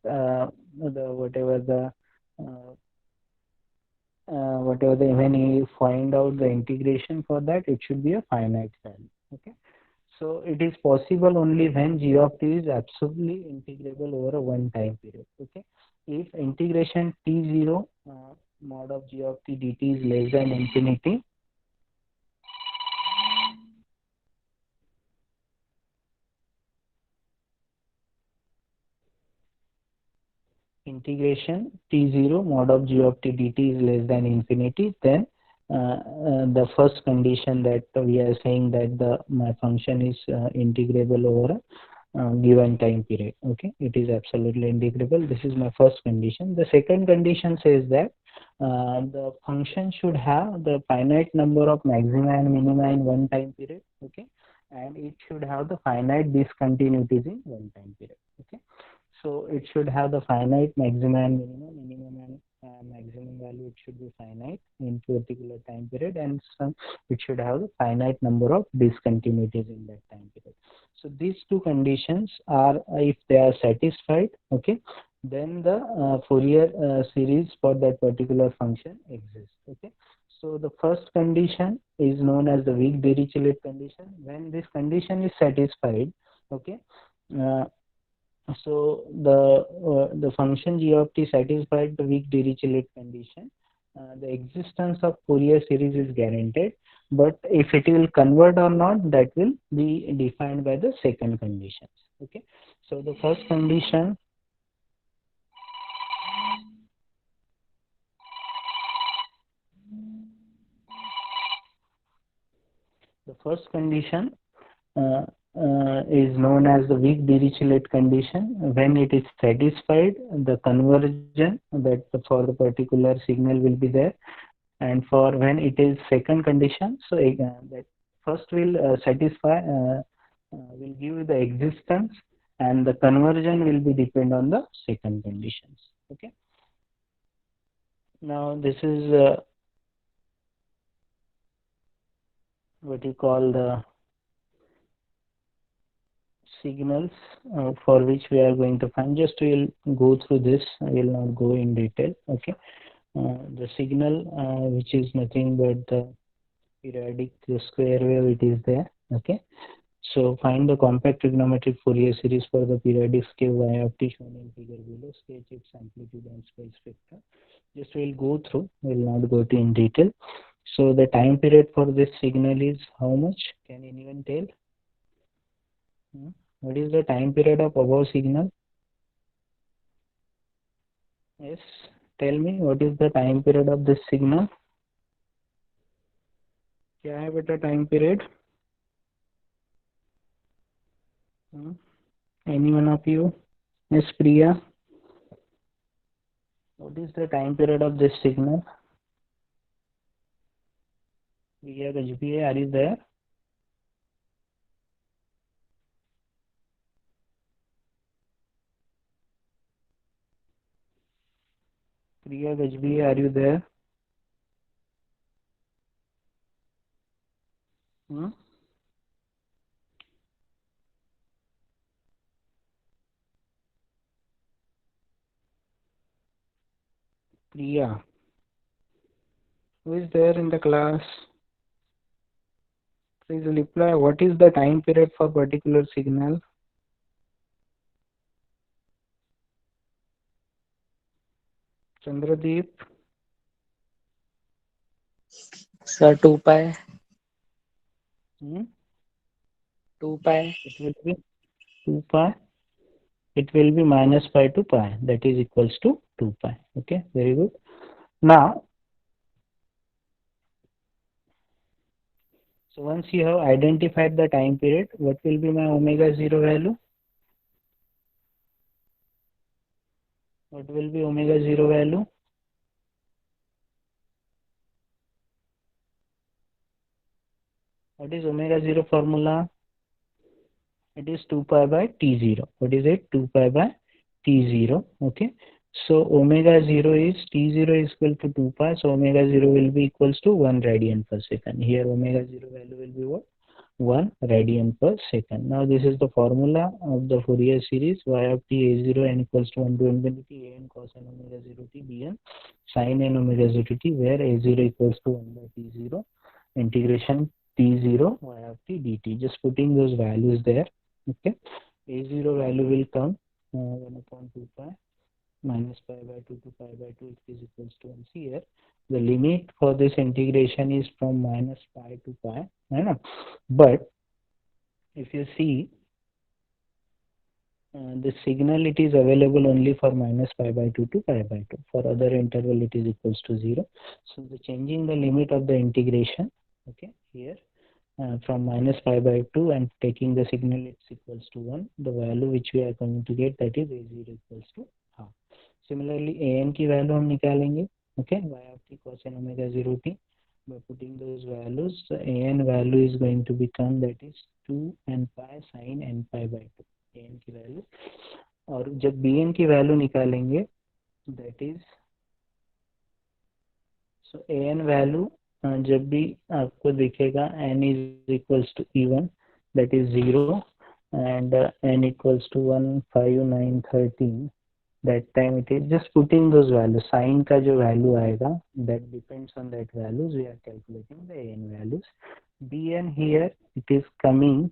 Speaker 1: when you find out the integration for that, it should be a finite value. Okay, so it is possible only when g of t is absolutely integrable over a one time period. Okay, if integration t0 mod of g of t dt is less than infinity, integration t0 mod of g of t dt is less than infinity, then the first condition that we are saying that my function is integrable over a given time period. Okay, it is absolutely integrable. This is my first condition. The second condition says that the function should have the finite number of maxima and minima in one time period. Okay, and it should have the finite discontinuities in one time period. Okay, so it should have the finite maxima and minimum and maximum value. It should be finite in particular time period, and it should have the finite number of discontinuities in that time period. So these two conditions are, if they are satisfied, okay, then the Fourier series for that particular function exists. Okay, So the first condition is known as the weak Dirichlet condition. When this condition is satisfied, okay, uh, so the function g of t satisfied the weak Dirichlet condition. The existence of Fourier series is guaranteed, but if it will convert or not, that will be defined by the second conditions. Okay, so the first condition. The first condition is known as the weak Dirichlet condition. When it is satisfied, the conversion that for the particular signal will be there, and for when it is second condition, so that first will satisfy, will give the existence, and the conversion will be depend on the second conditions. Okay. Now this is what you call the signals for which we are going to find. Just we'll go through this. I will not go in detail. Okay. The signal which is nothing but the periodic square wave, it is there. Okay. So find the compact trigonometric Fourier series for the periodic scale y of t shown in figure below. Sketch its amplitude and space vector. Just we'll go through. We'll not go to in detail. So the time period for this signal is how much? Can anyone tell? What is the time period of above signal? Yes, tell me what is the time period of this signal? क्या है बेटा time period? Any one of you? Yes, Priya. What is the time period of this signal? Priya Gajbhai, are you there? Priya Gajbhai, are you there? Priya, who is there in the class? Please reply. What is the time period for particular signal? Chandradeep?
Speaker 2: Sir, 2 pi. 2 pi.
Speaker 1: It will be 2 pi. It will be minus pi to pi. That is equals to 2 pi. Okay, very good. Now, so once you have identified the time period, what will be my omega 0 value? What will be omega 0 value? What is omega 0 formula? It is 2 pi by T0. What is it? 2 pi by T0. Okay. So omega 0 is T0 is equal to 2 pi. So omega 0 will be equals to 1 radian per second. Here omega 0 value will be what? 1 radian per second. Now this is the formula of the Fourier series y of t a0 n equals to 1 to infinity a n cos n omega 0 t bn sin n omega 0 t, where a0 equals to 1 by t0 integration t0 y of t dt. Just putting those values there. Okay, a0 value will come 1 upon 2 pi minus pi by 2 to pi by 2, it is equals to 1. See here, the limit for this integration is from minus pi to pi. But if you see the signal, it is available only for minus pi by 2 to pi by 2. For other interval, it is equals to 0. So the changing the limit of the integration, okay, here from minus pi by 2 and taking the signal, it's equals to 1. The value which we are going to get, that is a0 equals to half. Similarly, an की value हम निकालेंगे, okay, y of t cos n omega 0 t. By putting those values, the an value is going to become, that is 2 n pi sin n pi by 2. an की value, और जब bn की value निकालेंगे, that is, so an value जब भी आपको दिखेगा n is equals to e1, that is 0, and n equals to 1, 5, 9, 13, that time it is just putting those values. Sin का जो value आएगा, that depends on that values. We are calculating the an values. Bn here it is coming,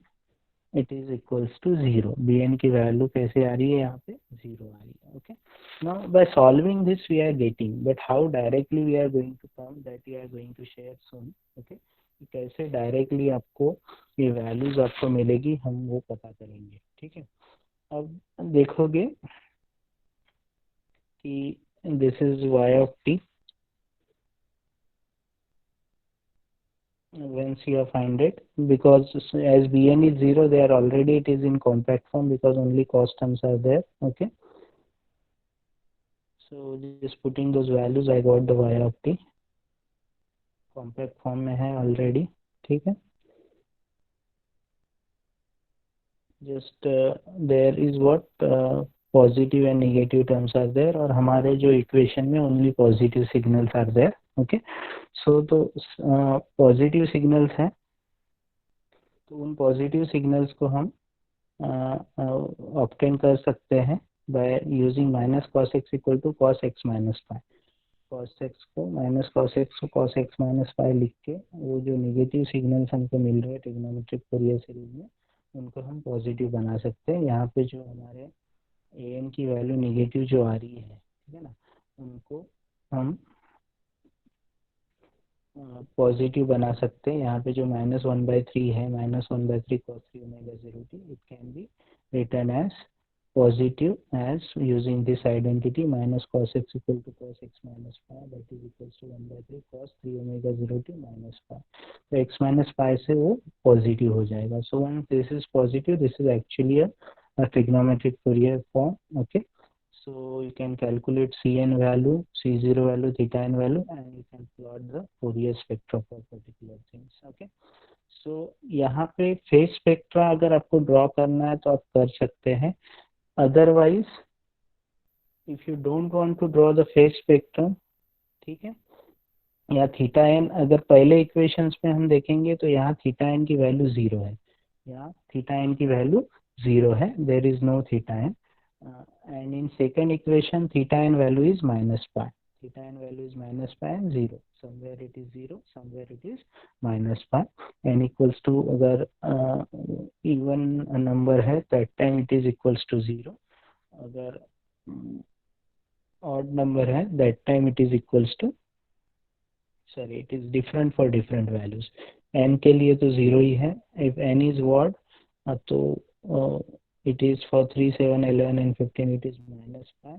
Speaker 1: it is equals to 0. Bn की value कैसे आ रही है यहाँ पे? 0 आ रही है. Okay. Now by solving this we are getting, but how directly we are going to come, that we are going to share soon. Okay. कैसे directly आपको ये वैल्यूज आपको मिलेगी हम वो पता करेंगे. ठीक है. अब देखोगे कि this is y of t. Once you have find it, because as bn is 0, there already it is in compact form because only cos terms are there. Okay. So just putting those values, I got the y of t. Compact form में है already. ठीक है. Just there is what positive and negative terms are there, और हमारे जो equation में only positive signals are there. Okay. So तो positive signals हैं, तो उन positive signals को हम obtain कर सकते हैं by using minus cos x equal to cos x minus pi. cos x को माइनस cos x को cos x माइनस पाई लिख के वो जो नेगेटिव सिग्नल्स हमको मिल रहे हैं ट्रिग्नोमेट्रिक फोरियर सीरीज में उनको हम पॉजिटिव बना सकते हैं. यहाँ पे जो हमारे an की वैल्यू नेगेटिव जो आ रही है, ठीक है ना, उनको हम पॉजिटिव बना सकते हैं. यहाँ पे जो -1/3 है, -1/3 cos 3 omega 0t, it can be written as positive as using this identity minus cos x equal to cos x minus pi, that is equals to 1/3 cos 3 omega 0t minus pi. तो x minus pi से वो positive हो जाएगा. So once this is positive, this is actually a trigonometric Fourier form. Okay. So you can calculate Cn value, C0 value, theta n value, and you can plot the Fourier spectra for particular things. Okay. So यहाँ पे phase spectra अगर आपको draw करना है तो आप कर सकते हैं. Otherwise if you don't want to draw the phase spectrum, ठीक है, या थीटा एन अगर पहले इक्वेशंस में हम देखेंगे तो यहाँ थीटा एन की वैल्यू 0 है, यहाँ थीटा एन की वैल्यू 0 है, there is no theta n. And in second equation theta n value is minus pi, theta n value is minus pi and 0, somewhere it is 0, somewhere it is minus pi. n equals to अगर even number है that time it is equals to 0, अगर odd number है that time it is equals to, sorry, it is different for different values. n के लिए तो 0 ही है. if n is odd तो it is for 3, 7, 11 and 15 it is minus pi,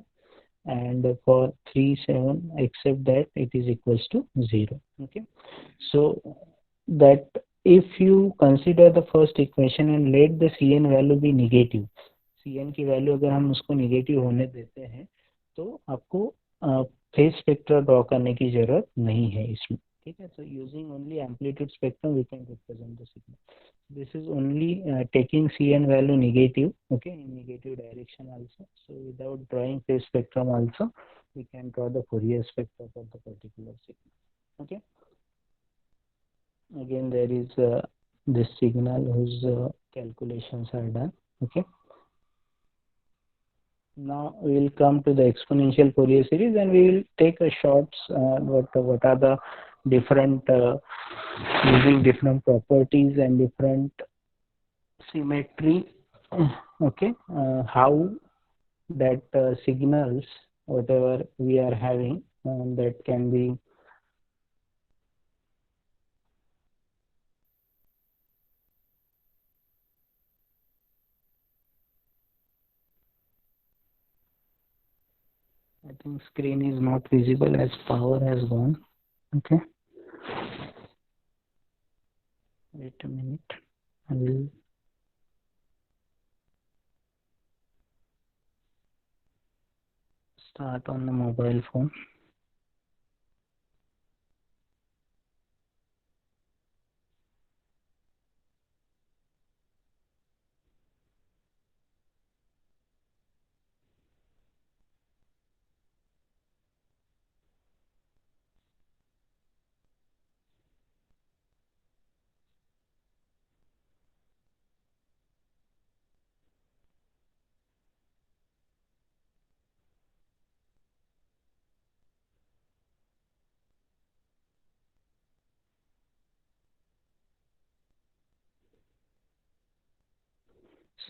Speaker 1: and for 3, 7 except that it is equals to 0. Okay. So that if you consider the first equation and let the Cn value be negative, Cn की value अगर हम उसको negative होने देते हैं तो आपको phase spectra draw करने की जरूरत नहीं है इसमें. ठीक है. So using only amplitude spectrum we can represent the signal. This is only taking Cn value negative, okay, in negative direction also. So without drawing phase spectrum also we can draw the Fourier spectrum for the particular signal. Okay. Again there is this signal whose calculations are done. Okay. Now we will come to the exponential Fourier series and we will take a short what are the different using different properties and different symmetry. Okay. How that signals whatever we are having that can be I think screen is not visible as power has gone. Okay. Wait a minute. I will start on the mobile phone.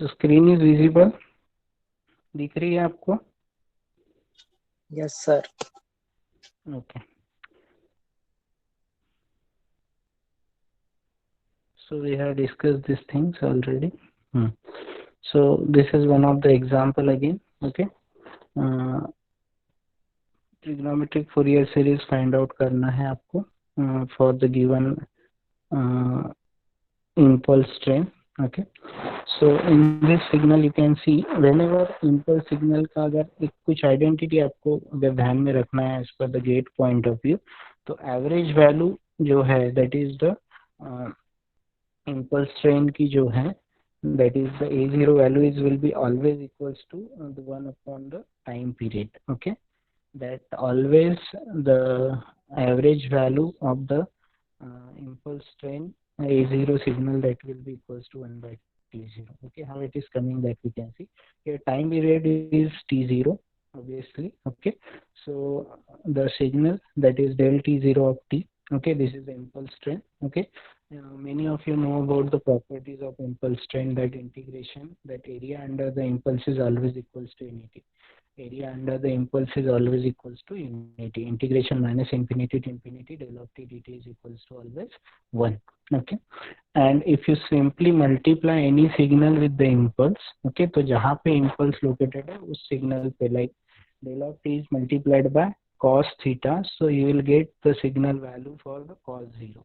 Speaker 1: Screen is visible, दिख रही है आपको?
Speaker 2: Yes, sir.
Speaker 1: Okay. So we have discussed these things already. So this is one of the example again. Okay. Trigonometric Fourier series find out करना है आपको for the given impulse train. Okay. So in this signal you can see whenever impulse signal का अगर एक कुछ identity आपको अगर ध्यान में रखना है as per the gate point of view, तो average value जो है that is the impulse train की जो है that is the A0 value is will be always equals to the 1 upon the time period. Okay, that always the average value of the impulse train A0 signal that will be equals to 1 by T0. Okay, how it is coming that we can see here. Time period is T0 obviously. Okay, so the signal that is del T0 of T. Okay, this is the impulse train. Okay, many of you know about the properties of impulse train, that integration, that area under the impulse is always equals to unity. Area under the impulse is always equals to unity. Integration minus infinity to infinity del of t dt is equals to always 1. Okay, and if you simply multiply any signal with the impulse, okay, तो जहाँ पे impulse located है उस signal पे like del of t is multiplied by cos theta, so you will get the signal value for the cos 0,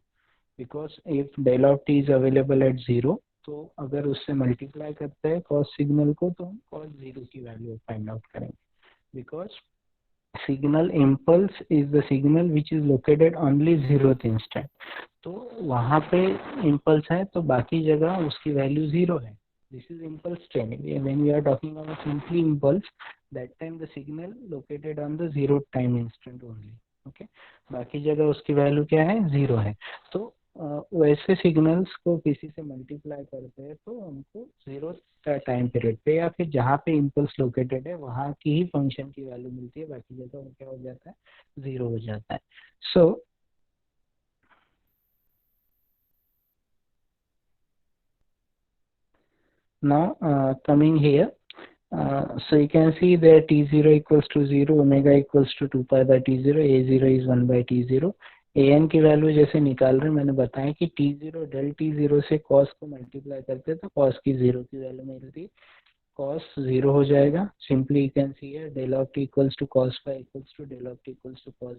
Speaker 1: because if del of t is available at 0, तो अगर उससे multiply करते हैं cos signal को तो हम cos 0 की value find out करेंगे, because signal impulse is the signal which is located only 0th instant. तो वहाँ पे impulse है तो बाकी जगह उसकी वैल्यू 0 है. This is impulse train. When we are talking about simply impulse, that time the signal located on the 0th time instant only. Okay, बाकी जगह उसकी वैल्यू क्या है? 0 है. तो वैसे सिग्नल्स को किसी से मल्टीप्लाई करते हैं तो हमको 0th टाइम पीरियड पे या फिर जहाँ पे इम्पल्स लोकेटेड है वहाँ की ही फंक्शन की वैल्यू मिलती है, बाकी जगह वो क्या हो जाता है? 0 हो जाता है. सो now coming here, so you can see that t0 equals to 0, omega equals to 2 pi by t0, a0 is 1 by t0. an की वैल्यू जैसे निकाल रहे हैं मैंने बताया कि t0 del t0 से cos को मल्टीप्लाई करते हैं तो cos की 0 की वैल्यू मिलती है, cos 0 हो जाएगा. Simply you can see here del of t equals to cos phi equals to del of t equals to cos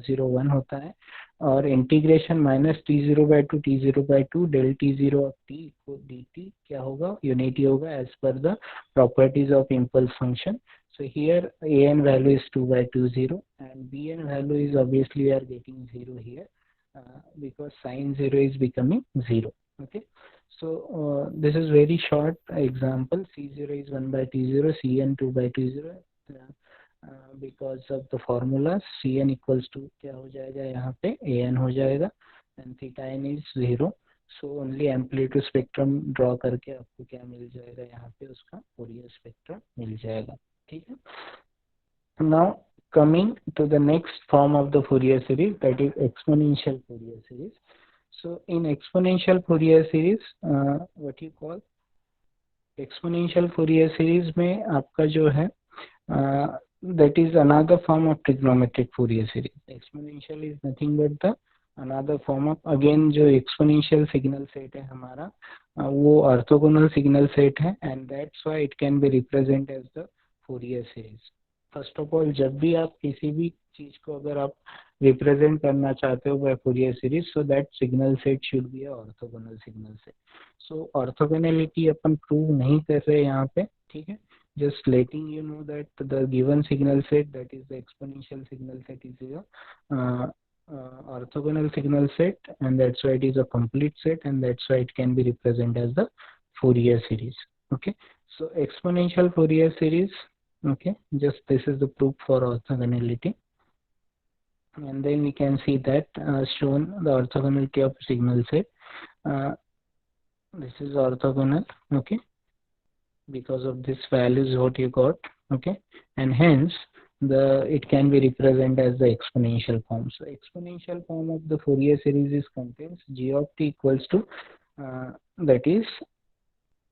Speaker 1: 0 1 होता है, और integration minus t0 by 2 t0 by 2 del t0 of t equal dt क्या होगा? Unity होगा as per the properties of impulse function. So here an value is 2 by 2 0 and bn value is obviously we are getting 0 here because sin 0 is becoming 0. Okay, so this is very short example. C0 is 1 by T0, Cn 2 by T0 because of the formulas. Cn equals to क्या हो जाएगा यहाँ पे? An हो जाएगा and theta n is 0. So only amplitude spectrum draw करके आपको क्या मिल जाएगा यहाँ पे? उसका Fourier spectrum मिल जाएगा. ठीक है. Now coming to the next form of the Fourier series, that is exponential Fourier series. So in exponential Fourier series, what you call exponential Fourier series में आपका जो है that is another form of trigonometric Fourier series. Exponential is nothing but the another form of, again जो exponential signal set है हमारा वो orthogonal signal set है and that's why it can be represented as the Fourier series. First of all जब भी आप किसी भी चीज को अगर आप रिप्रेजेंट करना चाहते हो by Fourier series, so that signal set should be orthogonal signal set. So orthogonality अपन प्रूव नहीं कर रहे यहाँ पे, ठीक है, just letting you know that the given signal set, that is the exponential signal set, is a orthogonal signal set and that's why it is a complete set and that's why it can be represented as the Fourier series. Okay, so exponential Fourier series, okay, just this is the proof for orthogonality, and then we can see that shown the orthogonality of signal set. This is orthogonal, okay, because of this values what you got, okay, and hence it can be represented as the exponential form. So exponential form of the Fourier series is contains g of t equals to that is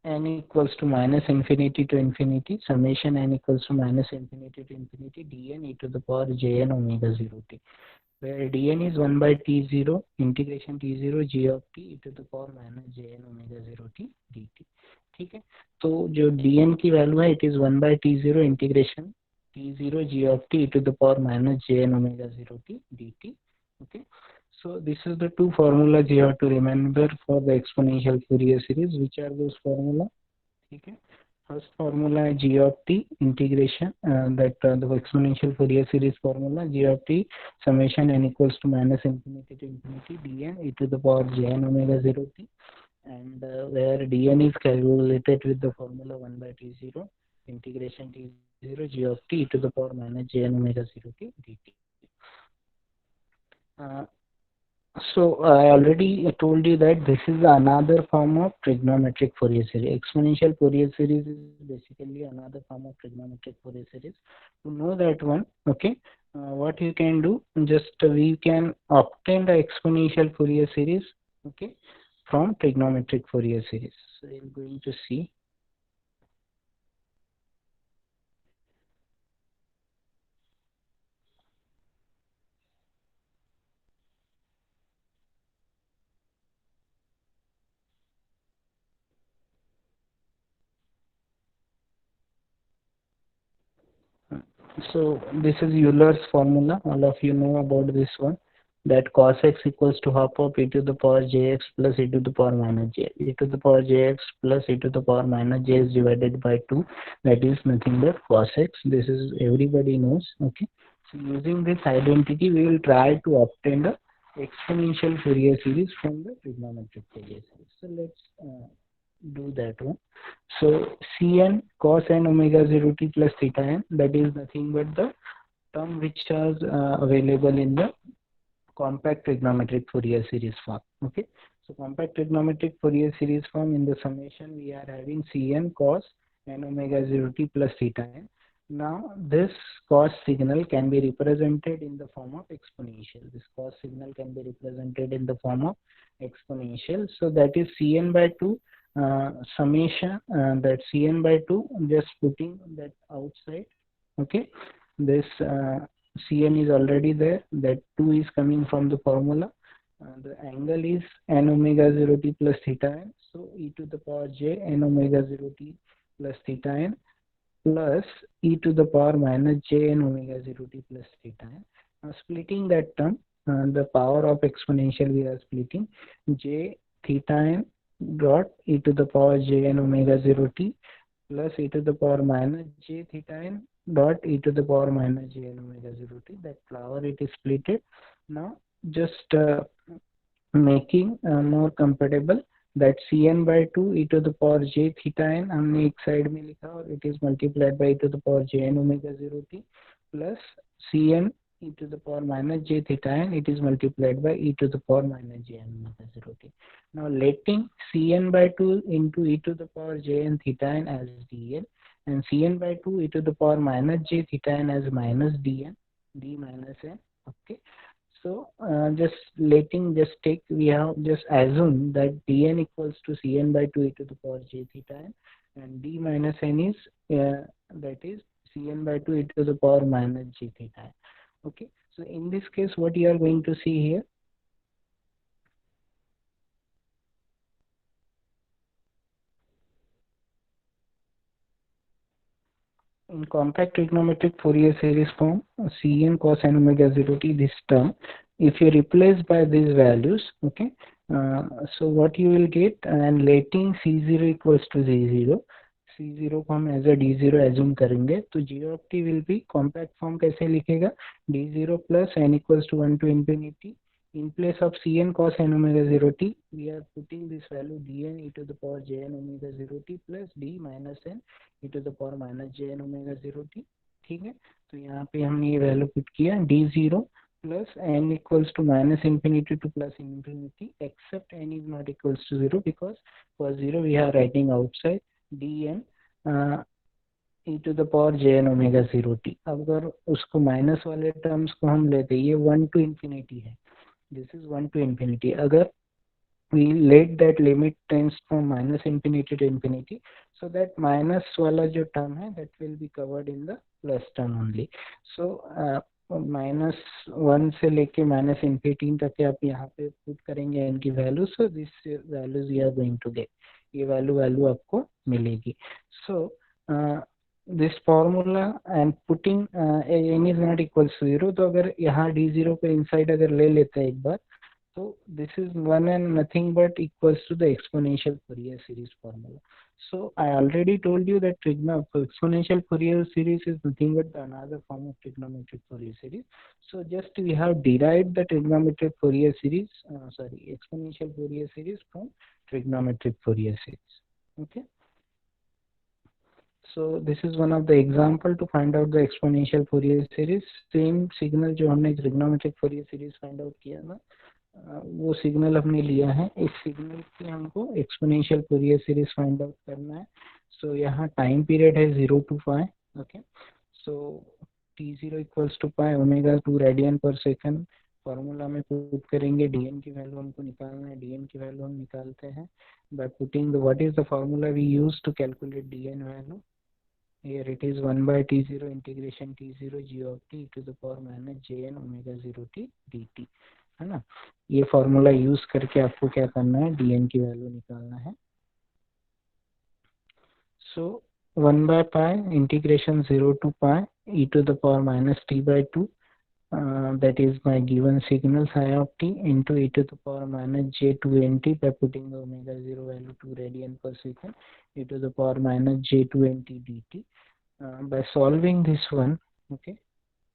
Speaker 1: n equals to minus infinity to infinity summation n equals to minus infinity to infinity dn e to the power jn omega 0 t, where dn is 1 by t0 integration t0 g of t e to the power minus jn omega 0 t dt. ठीक है, तो जो dn की वैल्यू है it is 1 by t0 integration t0 g of t e to the power minus jn omega 0 t dt. Okay, so this is the two formulas you have to remember for the exponential Fourier series. Which are those formula? ठीक है, first formula है g of t integration the exponential Fourier series formula g of t summation n equals to minus infinity to infinity dn e to the power jn omega 0 t, and where dn is calculated with the formula 1 by t0 integration t0 g of t e to the power minus jn omega 0 t dt. So I already told you that this is another form of trigonometric Fourier series. Exponential Fourier series is basically another form of trigonometric Fourier series. To know that one, okay, what you can do, just we can obtain the exponential Fourier series, okay, from trigonometric Fourier series. So we are going to see. So this is Euler's formula. All of you know about this one, that cos x equals to half of e to the power jx plus e to the power minus j. E to the power jx plus e to the power minus j is divided by 2. That is nothing but cos x. This is everybody knows. Okay. So using this identity, we will try to obtain the exponential Fourier series from the trigonometric Fourier series. So let's do that one. So Cn cos n omega 0 t plus theta n, that is nothing but the term which is available in the compact trigonometric Fourier series form. Okay, so compact trigonometric Fourier series form, in the summation we are having Cn cos n omega 0 t plus theta n. Now this cos signal can be represented in the form of exponential. This cos signal can be represented in the form of exponential. So that is Cn by 2 summation that Cn by 2, just putting that outside. Okay, this Cn is already there, that 2 is coming from the formula. The angle is n omega 0 t plus theta n, so e to the power j n omega 0 t plus theta n plus e to the power minus j n omega 0 t plus theta n. Now splitting that term, the power of exponential we are splitting, j theta n dot e to the power j n omega 0 t plus e to the power minus j theta n dot e to the power minus j n omega 0 t. That power it is splitted. Now just making more compatible, that Cn by 2 e to the power j theta n हमने एक side में लिखा और it is multiplied by e to the power j n omega 0 t plus Cn e to the power minus j theta n, it is multiplied by e to the power minus j n omega 0 t. Now letting Cn by 2 into e to the power j n theta n as dn and Cn by 2 e to the power minus j theta n as minus dn, d minus n. Okay, so we have just assume that dn equals to Cn by 2 e to the power j theta n, and d minus n is that is Cn by 2 e to the power minus j theta n. Okay, so in this case what you are going to see here, in compact trigonometric Fourier series form, Cn cos n omega 0 t, this term, if you replace by these values, okay, so what you will get, and letting C0 equals to Z0, C0 को हम as a D0 assume करेंगे, तो G of t will be compact form कैसे लिखेगा, D0 plus n equals to 1 to infinity. In place of Cn cos n omega 0 t, we are putting this value dn e to the power jn omega 0 t plus d minus n e to the power minus jn omega 0 t. ठीक है, तो यहाँ पे हमने ये value put किया d0 plus n equals to minus infinity to plus infinity, except n is not equals to 0, because for 0 we are writing outside dn e to the power jn omega 0 t. अगर उसको minus वाले terms को हम लेते, ये 1 to infinity है, this is 1 to infinity. अगर we let that limit tends from minus infinity to infinity, so that minus वाला जो term है that will be covered in the plus term only. So -1 से लेके -15 तक आप यहाँ पे पुट करेंगे इनकी value, so this values you are going to get, ये वैल्यू आपको मिलेगी. So this formula and putting n is not equal to 0, तो अगर यहाँ d0 को इनसाइड अगर ले लेते हैं एक बार, so this is one and nothing but equals to the exponential Fourier series formula. So I already told you that exponential Fourier series is nothing but another form of trigonometric Fourier series. So just we have derived the trigonometric Fourier series, exponential Fourier series from trigonometric Fourier series. Okay. So this is one of the example to find out the exponential Fourier series. Same signal जो हमने trigonometric Fourier series find out किया ना, वो signal हमने लिया है. इस signal से हमको exponential Fourier series find out करना है. सो यहाँ टाइम पीरियड है 0 to pi. Okay, so t0 equals to pi omega 2 radian per second. Formula में पुट करेंगे, dn की वैल्यू हमको निकालना है. dn की वैल्यू हम निकालते हैं by putting the what is the formula we use to calculate dn value. Here it is 1 by t0 integration t0 g of t to the power minus jn omega 0 t dt, है ना. ये formula use करके आपको क्या करना है, dn की value निकालना है. सो 1 by pi integration 0 to pi e to the power minus t by 2, that is my given signal psi of t into e to the power minus j2nt by putting the omega 0 value to radian per second e to the power minus j2nt dt. By solving this one, okay,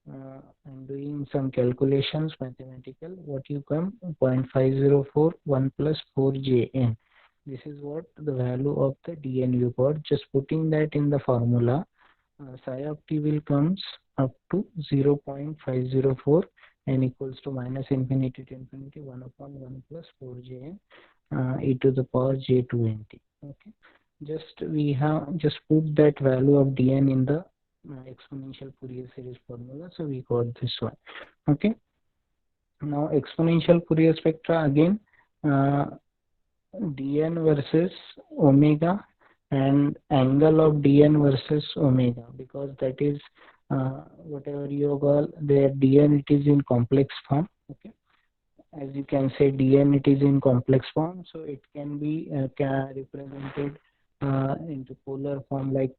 Speaker 1: and doing some calculations mathematical, what you come 0.504 1 plus 4jn. This is what the value of the dn you got. Just putting that in the formula, psi of t will comes up to 0.504 n equals to minus infinity to infinity 1 upon 1 plus 4jn e to the power j2nt. Okay, just we have just put that value of dn in the exponential Fourier series formula, so we got this one. Okay, now exponential Fourier spectra again, dn versus omega and angle of dn versus omega, because that is whatever you call there, dn it is in complex form. Okay, as you can say dn it is in complex form, so it can be represented into polar form like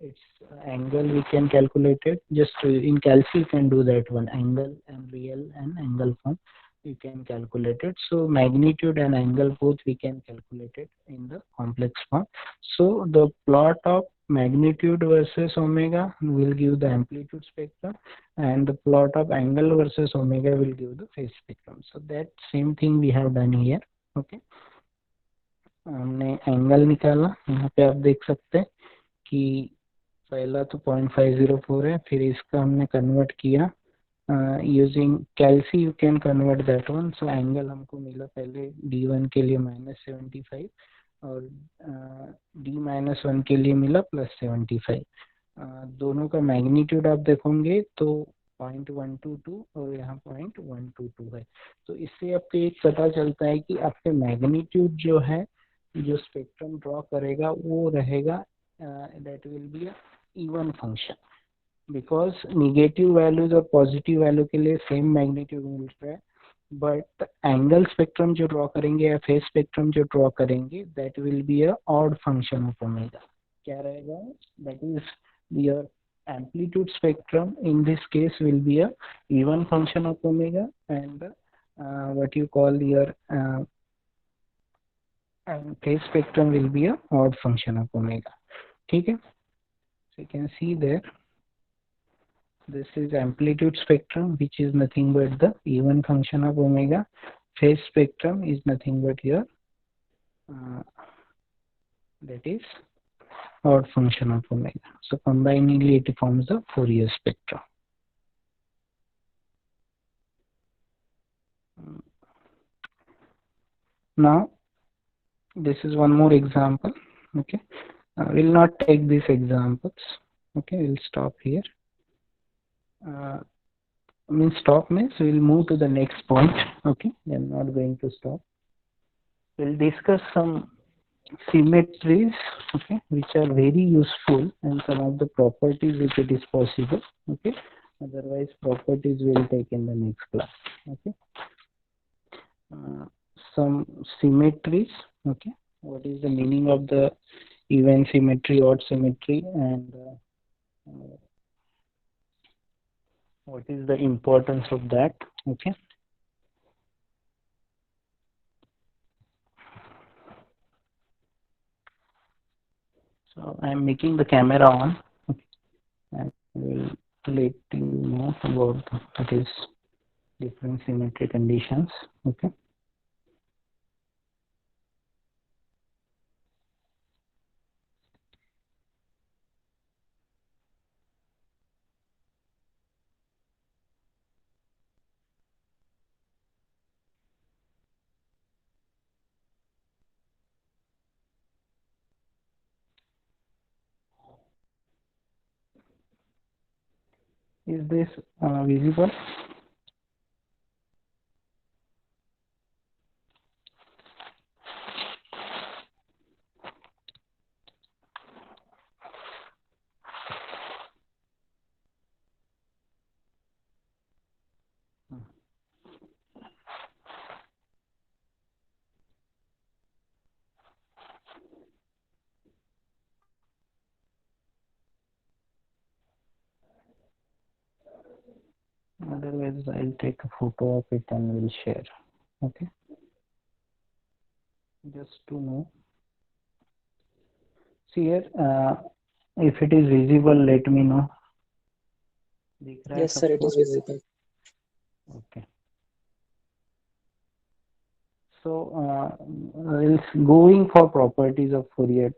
Speaker 1: its angle we can calculate it. Just in calc you can do that one, angle and real and angle form you can calculate it. So magnitude and angle both we can calculate it in the complex form. So the plot of magnitude versus omega will give the amplitude spectrum, and the plot of angle versus omega will give the phase spectrum. So that same thing we have done here. Okay, हमने angle निकाला. यहाँ पे आप देख सकते हैं कि पहला तो 0.504 है, फिर इसका हमने कन्वर्ट किया using calci, you can convert that one. So angle हमको मिला पहले d1 के लिए -75 और d-1 के लिए मिला +75. दोनों का मैग्नीट्यूड आप देखोगे तो 0.122 और यहाँ 0.122 है. तो इससे आपको एक पता चलता है कि आपके मैग्नीट्यूड जो है, जो स्पेक्ट्रम ड्रॉ करेगा वो रहेगा that will be a even function, because negative values और पॉजिटिव वैल्यू के लिए सेम मैग्नीट्यूड मिल रहा है, बट एंगल स्पेक्ट्रम जो ड्रॉ करेंगे या फेज स्पेक्ट्रम जो ड्रॉ करेंगे that will be a odd function of omega. क्या रहेगा, that is your amplitude spectrum in this case will be a even function of omega, and what you call your phase spectrum will be a odd function of omega. ठीक है, so you can see there this is amplitude spectrum, which is nothing but the even function of omega. Phase spectrum is nothing but your that is odd function of omega. So combiningly it forms the Fourier spectrum. Now this is one more example. Okay, we'll not take these examples. Okay, we'll stop here. means stop means we'll move to the next point. Okay, I'm not going to stop. We'll discuss some symmetries, okay, which are very useful, and some of the properties which it is possible. Okay, otherwise properties we'll take in the next class. Okay, uh, some symmetries. Okay, what is the meaning of the even symmetry, odd symmetry, and what is the importance of that? Okay. So I am making the camera on. Okay. And will let you know about what is different symmetry conditions. Okay. Is this visible? Otherwise, I'll take a photo of it and we'll share. Okay. Just to know. See here, if it is visible, let me know.
Speaker 2: Yes, sir, it is visible.
Speaker 1: Okay. So, going for properties of Fourier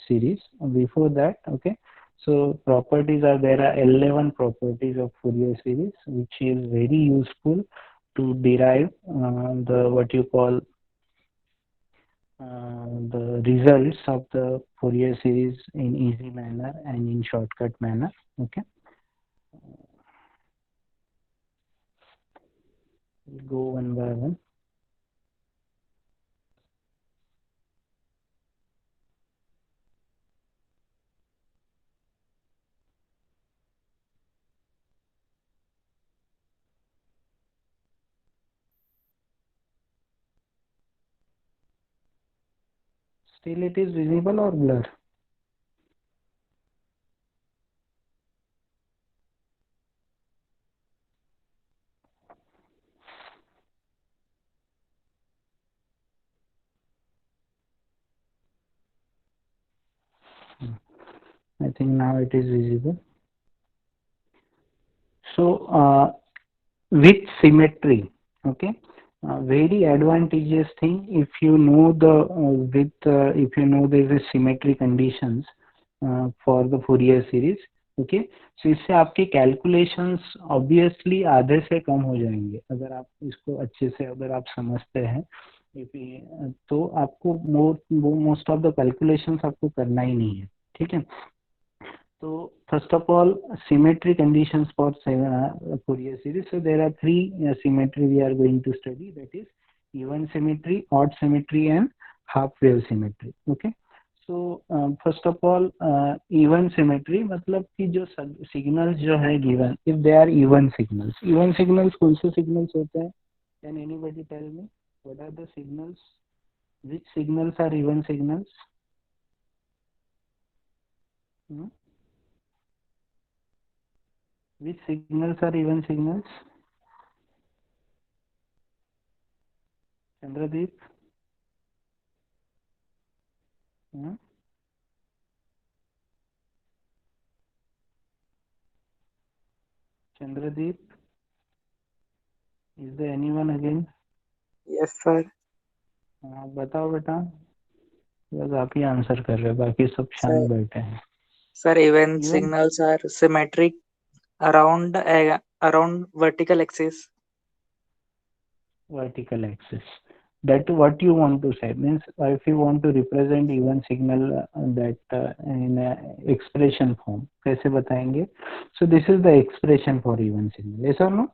Speaker 1: series. Before that, okay. So, properties are there are 11 properties of Fourier series, which is very useful to derive the what you call the results of the Fourier series in easy manner and in shortcut manner. Okay. We'll go one by one. Still it is visible or blur? I think now it is visible. So with symmetry, okay, very advantageous thing if you know the if you know there is a symmetry conditions for the Fourier series. Okay so इससे आपके calculations obviously आधे से कम हो जाएंगे अगर आप इसको अच्छे से अगर आप समझते हैं तो आपको मोस्ट ऑफ द कैलकुलेशंस आपको करना ही नहीं है ठीक है So first of all, symmetry conditions for Fourier series. So there are three symmetry we are going to study. That is even symmetry, odd symmetry, and half wave symmetry. Okay. So first of all, even symmetry मतलब कि जो signals जो है given, if they are even signals कौन से signals होते हैं? Can anybody tell me what are the signals? Which signals are even signals? Hmm? Which signals are even signals? Chandradeep? Hmm? Chandradeep? Is there anyone again?
Speaker 2: Yes, sir.
Speaker 1: बताओ बेटा बस आप ही answer कर रहे हो बाकी सब शांत बैठे हैं
Speaker 2: Sir, even signals are symmetric around vertical axis.
Speaker 1: Vertical axis. That what you want to say means if you want to represent even signal that in expression form कैसे बताएंगे? So this is the expression for even signal. Yes or no?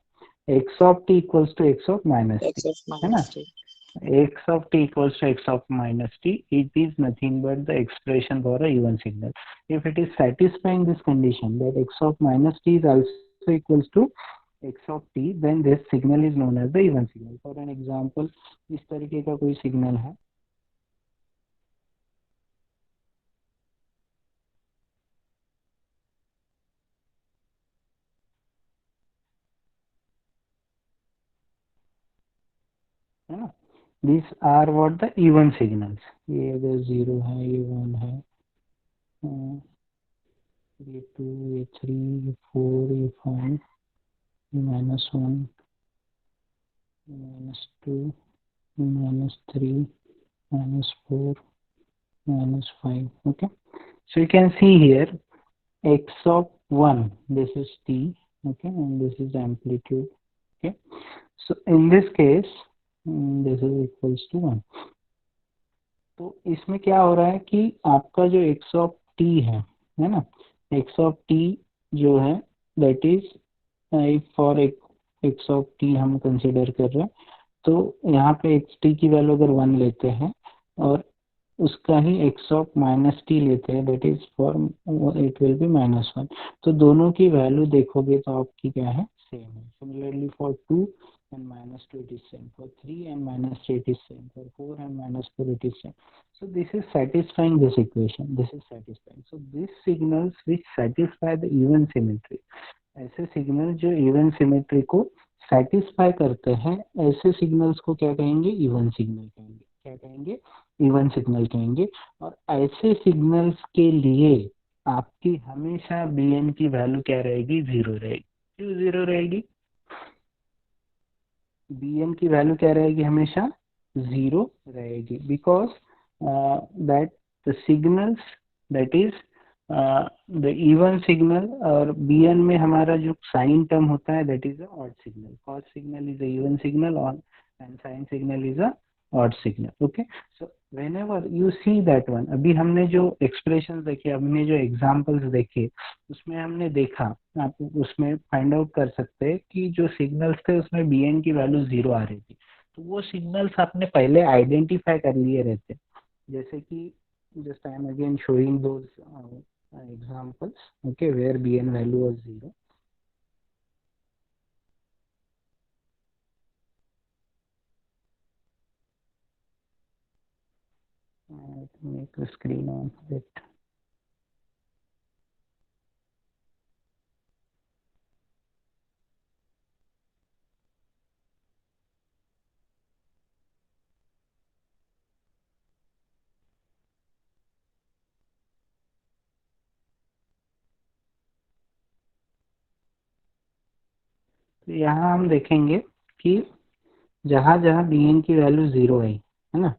Speaker 1: x of t equals to x of minus
Speaker 2: x
Speaker 1: t,
Speaker 2: of
Speaker 1: है ना?
Speaker 2: minus t.
Speaker 1: x of t equals to x of minus t, it is nothing but the expression for a even signal. If it is satisfying this condition that x of minus t is also equals to x of t, then this signal is known as the even signal. For an example, इस तरीके का कोई signal है, है ना? These are what the even signals. ये अगर 0 है, ये 1 है, ये 2, ये 3, ये 4, ये 5, ये -1, -2, -3, -4, -5. Okay, so you can see here x of 1, this is t, okay, and this is amplitude. Okay, so in this case this is equals to 1. तो इसमें क्या हो रहा है कि आपका जो x of t है ना, x of t जो है that is for x of t हम कंसिडर कर रहे हैं, तो यहाँ पे xt की वैल्यू अगर 1 लेते हैं और उसका ही x of minus t लेते हैं, that is for it will be -1. तो दोनों की वैल्यू देखोगे तो आपकी क्या है, सेम है. Similarly for 2 and -2 it is same, for 3 and -3 it is same, for 4 and -4 it is same. So this is satisfying this equation, this is satisfying. So these signals which satisfy the even symmetry, ऐसे signal जो even symmetry को satisfy करते हैं, ऐसे signals को क्या कहेंगे, even signal कहेंगे. क्या कहेंगे, इवन सिग्नल कहेंगे. और ऐसे सिग्नल्स के लिए आपकी हमेशा bn की वैल्यू क्या रहेगी, 0 रहेगी. क्यों 0 रहेगी, bn की वैल्यू क्या रहेगी, हमेशा 0 रहेगी, because that the signals that is the even signal, और bn में हमारा जो साइन टर्म होता है that is a odd signal. Cos signal is a even signal and sine signal is a odd signal. Okay, so whenever you see that one, अभी हमने जो expression देखे, हमने जो एग्जांपल्स देखे, उसमें हमने देखा, आप उसमें फाइंड आउट कर सकते हैं कि जो सिग्नल्स थे उसमें bn की वैल्यू 0 आ रही थी, तो वो सिग्नल्स आपने पहले आइडेंटिफाई कर लिए रहते. जैसे कि just I am again showing those examples, okay, where bn value was 0. Make the screen on it. तो यहाँ हम देखेंगे कि जहाँ जहाँ bn की वैल्यू 0 आई, है ना,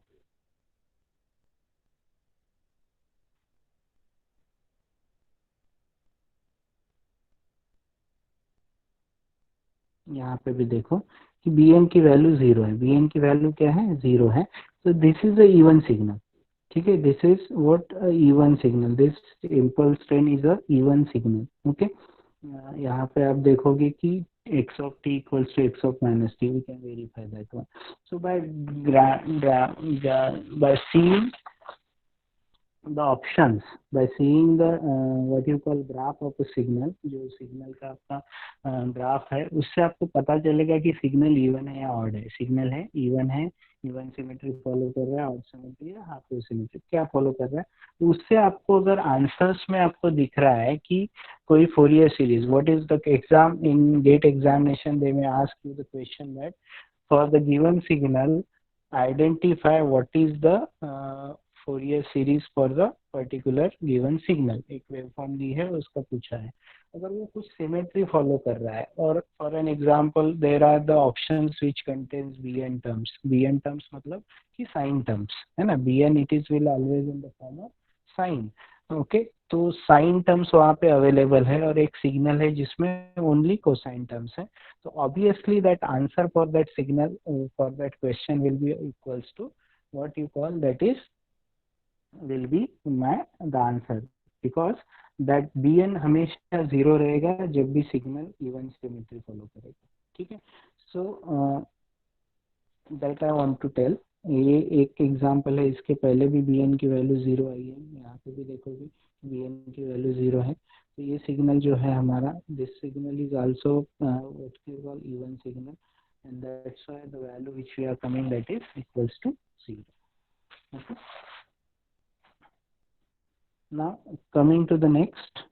Speaker 1: यहाँ पे भी देखो कि bn की वैल्यू 0 है, bn की वैल्यू क्या है, 0 है. तो this is a even signal. ठीक है, this is what even signal, this impulse train is a even signal. Okay, यहाँ पे आप देखोगे कि x of t equals to x of minus t, we can verify that one. So by seeing the options, by seeing the what you call graph of a signal, जो signal का आपका graph है, उससे आपको पता चलेगा कि signal even है या ऑड है. सिग्नल है, इवन सिमेट्री फॉलो कर रहा है, ऑड सिमेट्री या हाफ वेव सिमेट्री क्या फॉलो कर रहा है. तो उससे आपको अगर आंसर्स में आपको दिख रहा है कि कोई Fourier series, what is the exam in GATE examination, they में ask you the question that for the given signal identify what is the Fourier series for the particular given signal. एक waveform दी है, उसका पूछा है, अगर वो कुछ सिमेट्री फॉलो कर रहा है, और for an example there are the options which contains bn terms. bn terms मतलब कि साइन टर्म्स, है ना, bn it is will always in the form of sine. Okay, तो साइन टर्म्स वहाँ पे अवेलेबल है, और एक सिग्नल है जिसमें ओनली कोसाइन टर्म्स है. तो obviously that answer for that signal, for that question will be equals to what you call, that is will be my the answer, because that bn हमेशा 0 रहेगा जब भी सिग्नल इवन सिमेट्री फॉलो करेगा. ठीक है। So that I want to tell, ये एक example है, इसके पहले भी bn की वैल्यू 0 आई है, यहाँ पे भी देखोगे bn की वैल्यू 0 है। तो ये सिग्नल जो है हमारा, this signal is also what we call even signal, and that's why the value which we are coming, that is equals to 0. Okay. Now coming to the next,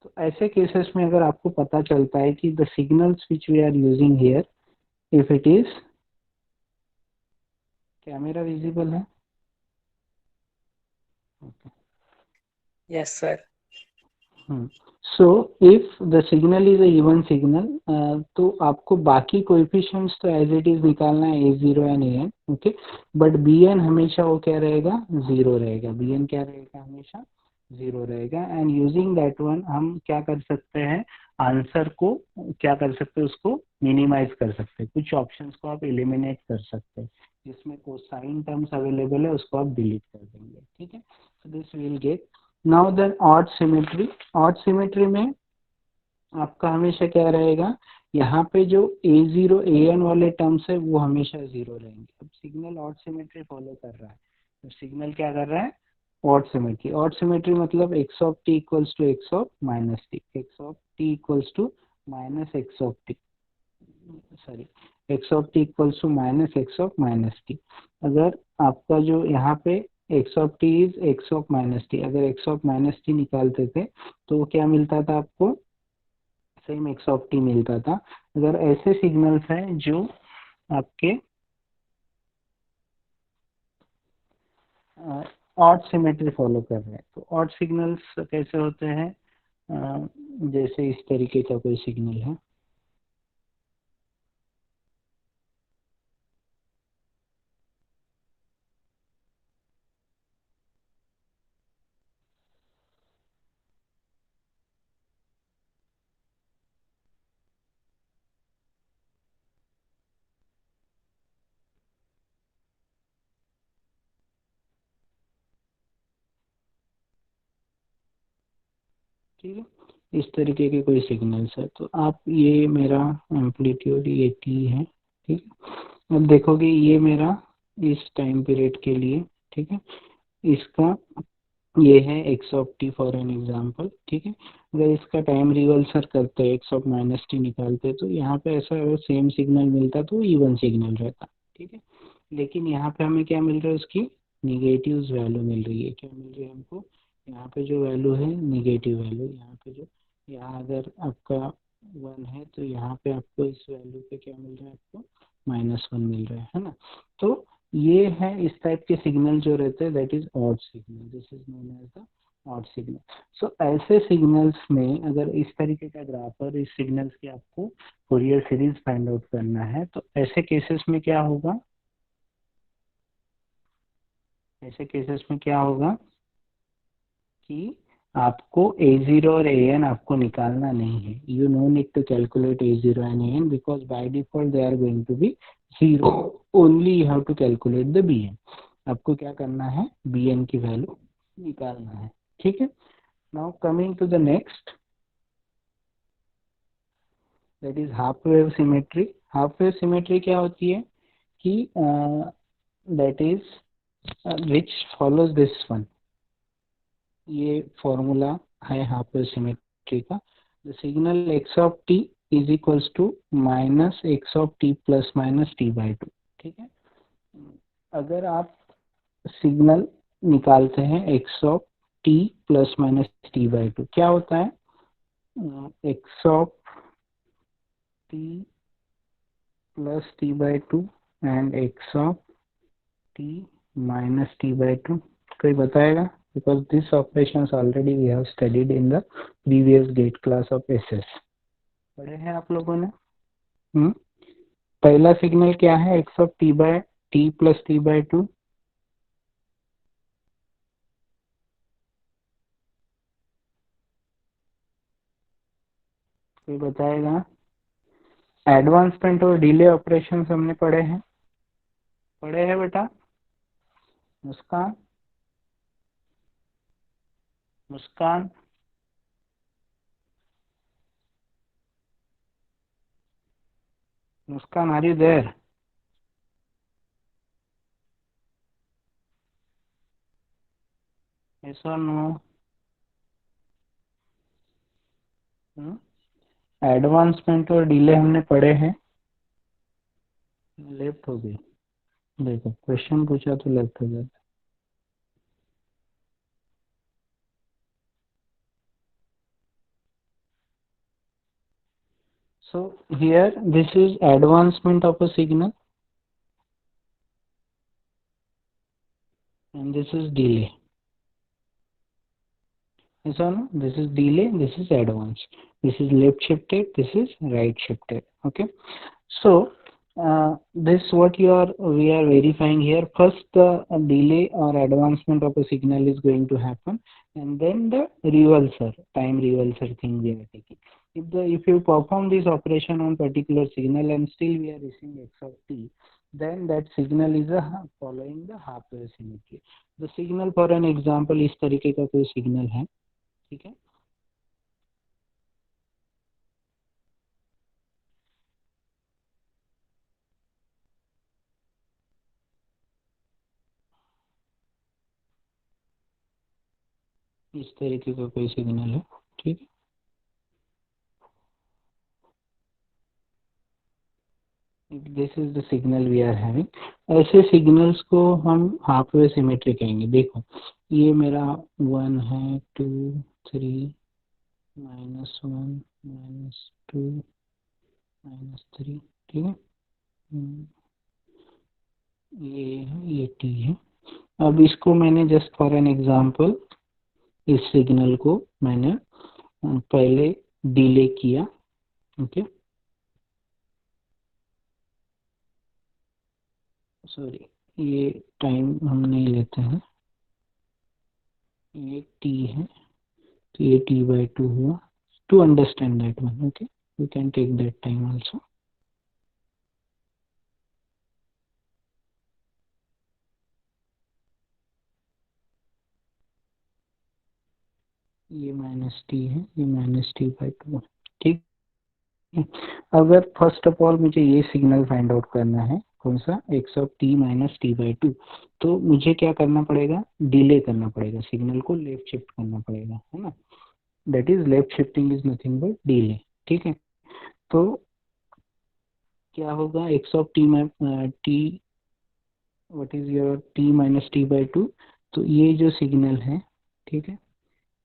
Speaker 1: तो ऐसे cases में अगर आपको पता चलता है कि the signals which we are using here, if it is, camera visible है? Okay.
Speaker 2: Yes, sir.
Speaker 1: So if the signal is a even signal, तो आपको बाकी कोएफिशिएंट्स तो एज इट इज निकालना है, a0 and an, okay, but bn हमेशा वो क्या रहेगा, 0 रहेगा। bn क्या रहेगा, हमेशा 0 रहेगा। एंड यूजिंग दैट वन हम क्या कर सकते हैं, आंसर को क्या कर सकते हैं, उसको मिनिमाइज कर सकते हैं, कुछ ऑप्शंस को आप एलिमिनेट कर सकते हैं, जिसमें कोसाइन टर्म्स अवेलेबल है उसको आप डिलीट कर देंगे, ठीक है। So this will get. Now then odd symmetry, odd symmetry में आपका हमेशा क्या रहेगा, यहाँ पे जो a0 an वाले टर्म्स है वो हमेशा 0 रहेंगे। अब सिग्नल ऑड सिमेट्री फॉलो कर रहा है, तो सिग्नल क्या कर रहा है, ऑड सिमेट्री। ऑड सिमेट्री मतलब x of t equals to x of minus t, x of t equals to minus x of t, sorry, x of t equals to minus x of minus t। अगर आपका जो यहाँ पे x of t is x of minus t, अगर x of minus t निकालते थे तो क्या मिलता था आपको, सेम x ऑफ t मिलता था। अगर ऐसे सिग्नल्स हैं जो आपके ऑड सिमेट्री फॉलो कर रहे हैं, तो ऑड सिग्नल्स कैसे होते हैं, जैसे इस तरीके का कोई सिग्नल है, ठीक है, इस तरीके के कोई सिग्नल्स है। तो आप, ये मेरा एम्पलीट्यूड ये टी है, ठीक है। अब देखोगे ये मेरा इस टाइम पीरियड के लिए, ठीक है, इसका ये है x of t for an example, ठीक है। अगर इसका टाइम रिवर्सल करते हैं, x ऑफ माइनस टी निकालते, तो यहाँ पे ऐसा अगर सेम सिग्नल मिलता तो इवन सिग्नल रहता, ठीक है। लेकिन यहाँ पे हमें क्या मिल रहा है, उसकी निगेटिव वैल्यू मिल रही है। क्या मिल रही है हमको, यहाँ पे जो वैल्यू है निगेटिव वैल्यू, यहाँ पे जो, यहाँ अगर आपका 1 है तो यहाँ पे आपको इस वैल्यू पे क्या मिल रहा है, आपको -1 मिल रहा है ना। तो ये है इस टाइप के सिग्नल जो रहते हैं, that is odd signal, this is known as the odd signal. So ऐसे सिग्नल्स में अगर इस तरीके का ग्राफ और इस सिग्नल्स की आपको फूरियर सीरीज फाइंड आउट करना है, तो ऐसे केसेस में क्या होगा, ऐसे केसेस में क्या होगा कि आपको a0 और an आपको निकालना नहीं है, you no need to calculate a0 and an because by default they are going to be 0, only you have to calculate the bn। आपको क्या करना है, bn की वैल्यू निकालना है, ठीक है। Now coming to the next, that is half wave symmetry. Half wave symmetry क्या होती है कि that is which follows this one, ये फॉर्मूला है हाफ वेव सिमेट्री का। The signal x of t is equals to minus x of t plus minus t by two, ठीक है। अगर आप सिग्नल निकालते हैं x of t plus minus t by two, क्या होता है, x of t plus T by to and x of t minus t by 2, कोई बताएगा, because this operations already we have studied in the previous gate class of SS, पढ़े हैं आप लोगों ने। पहला सिग्नल क्या है, x of t by t plus t by 2, कोई बताएगा। एडवांसमेंट और डिले ऑपरेशन हमने पढ़े हैं बेटा, Muskan, Muskan, Muskan, are you there? Yes or no? Advancement और डिले हमने पढ़े हैं, लेफ्ट हो गई। देखो क्वेश्चन पूछा तो लेफ्ट हो जाता। So here this is advancement of a signal and this is delay. Yes or no? This is delay, this is advance. This is left shifted, this is right shifted. Okay. So this what we are verifying here. First the delay or advancement of a signal is going to happen, and then the reversal, time reversal thing we are taking. If you perform this operation on particular signal and still we are receiving x of t, then that signal is following the half wave symmetry. The signal for an example इस तरीके का कोई signal है, ठीक है। इस तरीके का कोई सिग्नल है, ठीक है। This is the signal we are having. ऐसे सिग्नल्स को हम हाफ वे सिमेट्री कहेंगे। देखो ये मेरा 1 है, 2 3 -1 -2 -3, ठीक है। ये है, ये टी है। अब इसको मैंने जस्ट फॉर एन एग्जांपल इस सिग्नल को मैंने पहले डिले किया, ओके। सॉरी, ये टाइम हम नहीं लेते हैं, ये टी है, तो ये t/2 हुआ। To understand that one, okay, you can take that time also. ये -t है, ये -t/2, ठीक है। अगर फर्स्ट ऑफ ऑल मुझे ये सिग्नल फाइंड आउट करना है, कौन सा, x ऑफ t -t/2, तो मुझे क्या करना पड़ेगा, डिले करना पड़ेगा, सिग्नल को लेफ्ट शिफ्ट करना पड़ेगा, है ना। That is left shifting is nothing but delay, ठीक है। तो क्या होगा, x of t what is your t -t/2, तो ये जो सिग्नल है, ठीक है,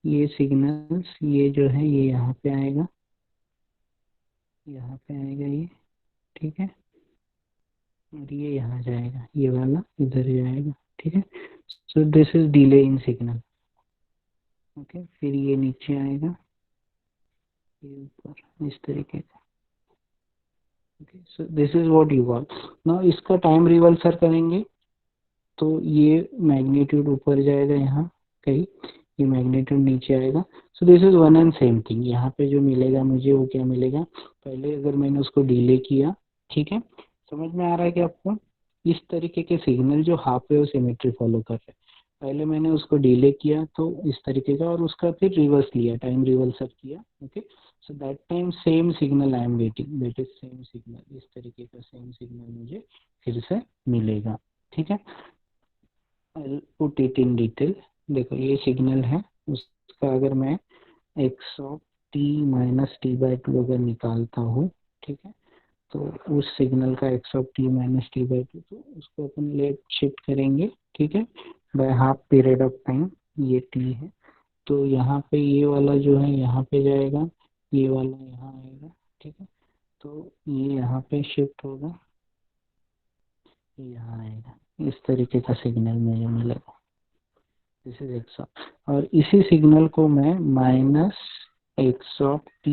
Speaker 1: ये सिग्नल्स, ये जो है ये यहाँ पे आएगा, यहाँ पे आएगा ये, ठीक है, और ये यहाँ जाएगा, ये वाला इधर जाएगा, ठीक है। So this is delay in signal, okay. फिर ये नीचे आएगा, ये ऊपर, इस तरीके का, okay. So this is what you got. Now इसका टाइम रिवर्सल करेंगे तो ये मैग्नीट्यूड ऊपर जाएगा, यहाँ कहीं ये मैग्नीट्यूड नीचे आएगा। So this is one and same thing. यहाँ पे जो मिलेगा मुझे वो क्या मिलेगा, पहले अगर मैंने उसको डिले किया, ठीक है, समझ में आ रहा है कि आपको, इस तरीके के सिग्नल जो हाफ वेव सिमेट्री फॉलो कर रहे हैं, पहले मैंने उसको डिले किया तो इस तरीके का, और उसका फिर रिवर्स लिया, टाइम रिवर्सल किया, okay. So that time same signal I am getting, that is same signal, इस तरीके का सेम सिग्नल मुझे फिर से मिलेगा, ठीक है। I'll put it in detail। देखो ये सिग्नल है, उसका अगर मैं x ऑफ t -t/2 अगर निकालता हूँ, ठीक है, तो उस सिग्नल का x ऑफ t -t/2, तो उसको अपन लेफ्ट शिफ्ट करेंगे, ठीक है, by half period of time. ये t है, तो यहाँ पे ये वाला जो है यहाँ पे जाएगा, ये वाला यहाँ आएगा, ठीक है, तो ये यहाँ पे शिफ्ट होगा, ये यहाँ आएगा, इस तरीके का सिग्नल मुझे मिलेगा। दिस इज एक्स ऑफ, और इसी सिग्नल को मैं -x ऑफ t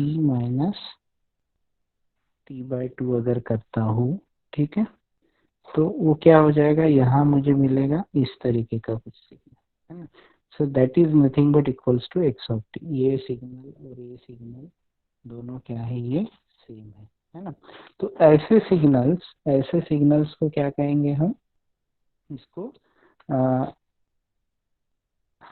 Speaker 1: -t/2 अगर करता हूँ, ठीक है, तो वो क्या हो जाएगा, यहाँ मुझे मिलेगा इस तरीके का कुछ सिग्नल, है ना। So that is nothing but equals to x of t। ये सिग्नल और ये सिग्नल दोनों क्या है, ये सेम है ना। तो ऐसे सिग्नल्स को क्या कहेंगे हम, इसको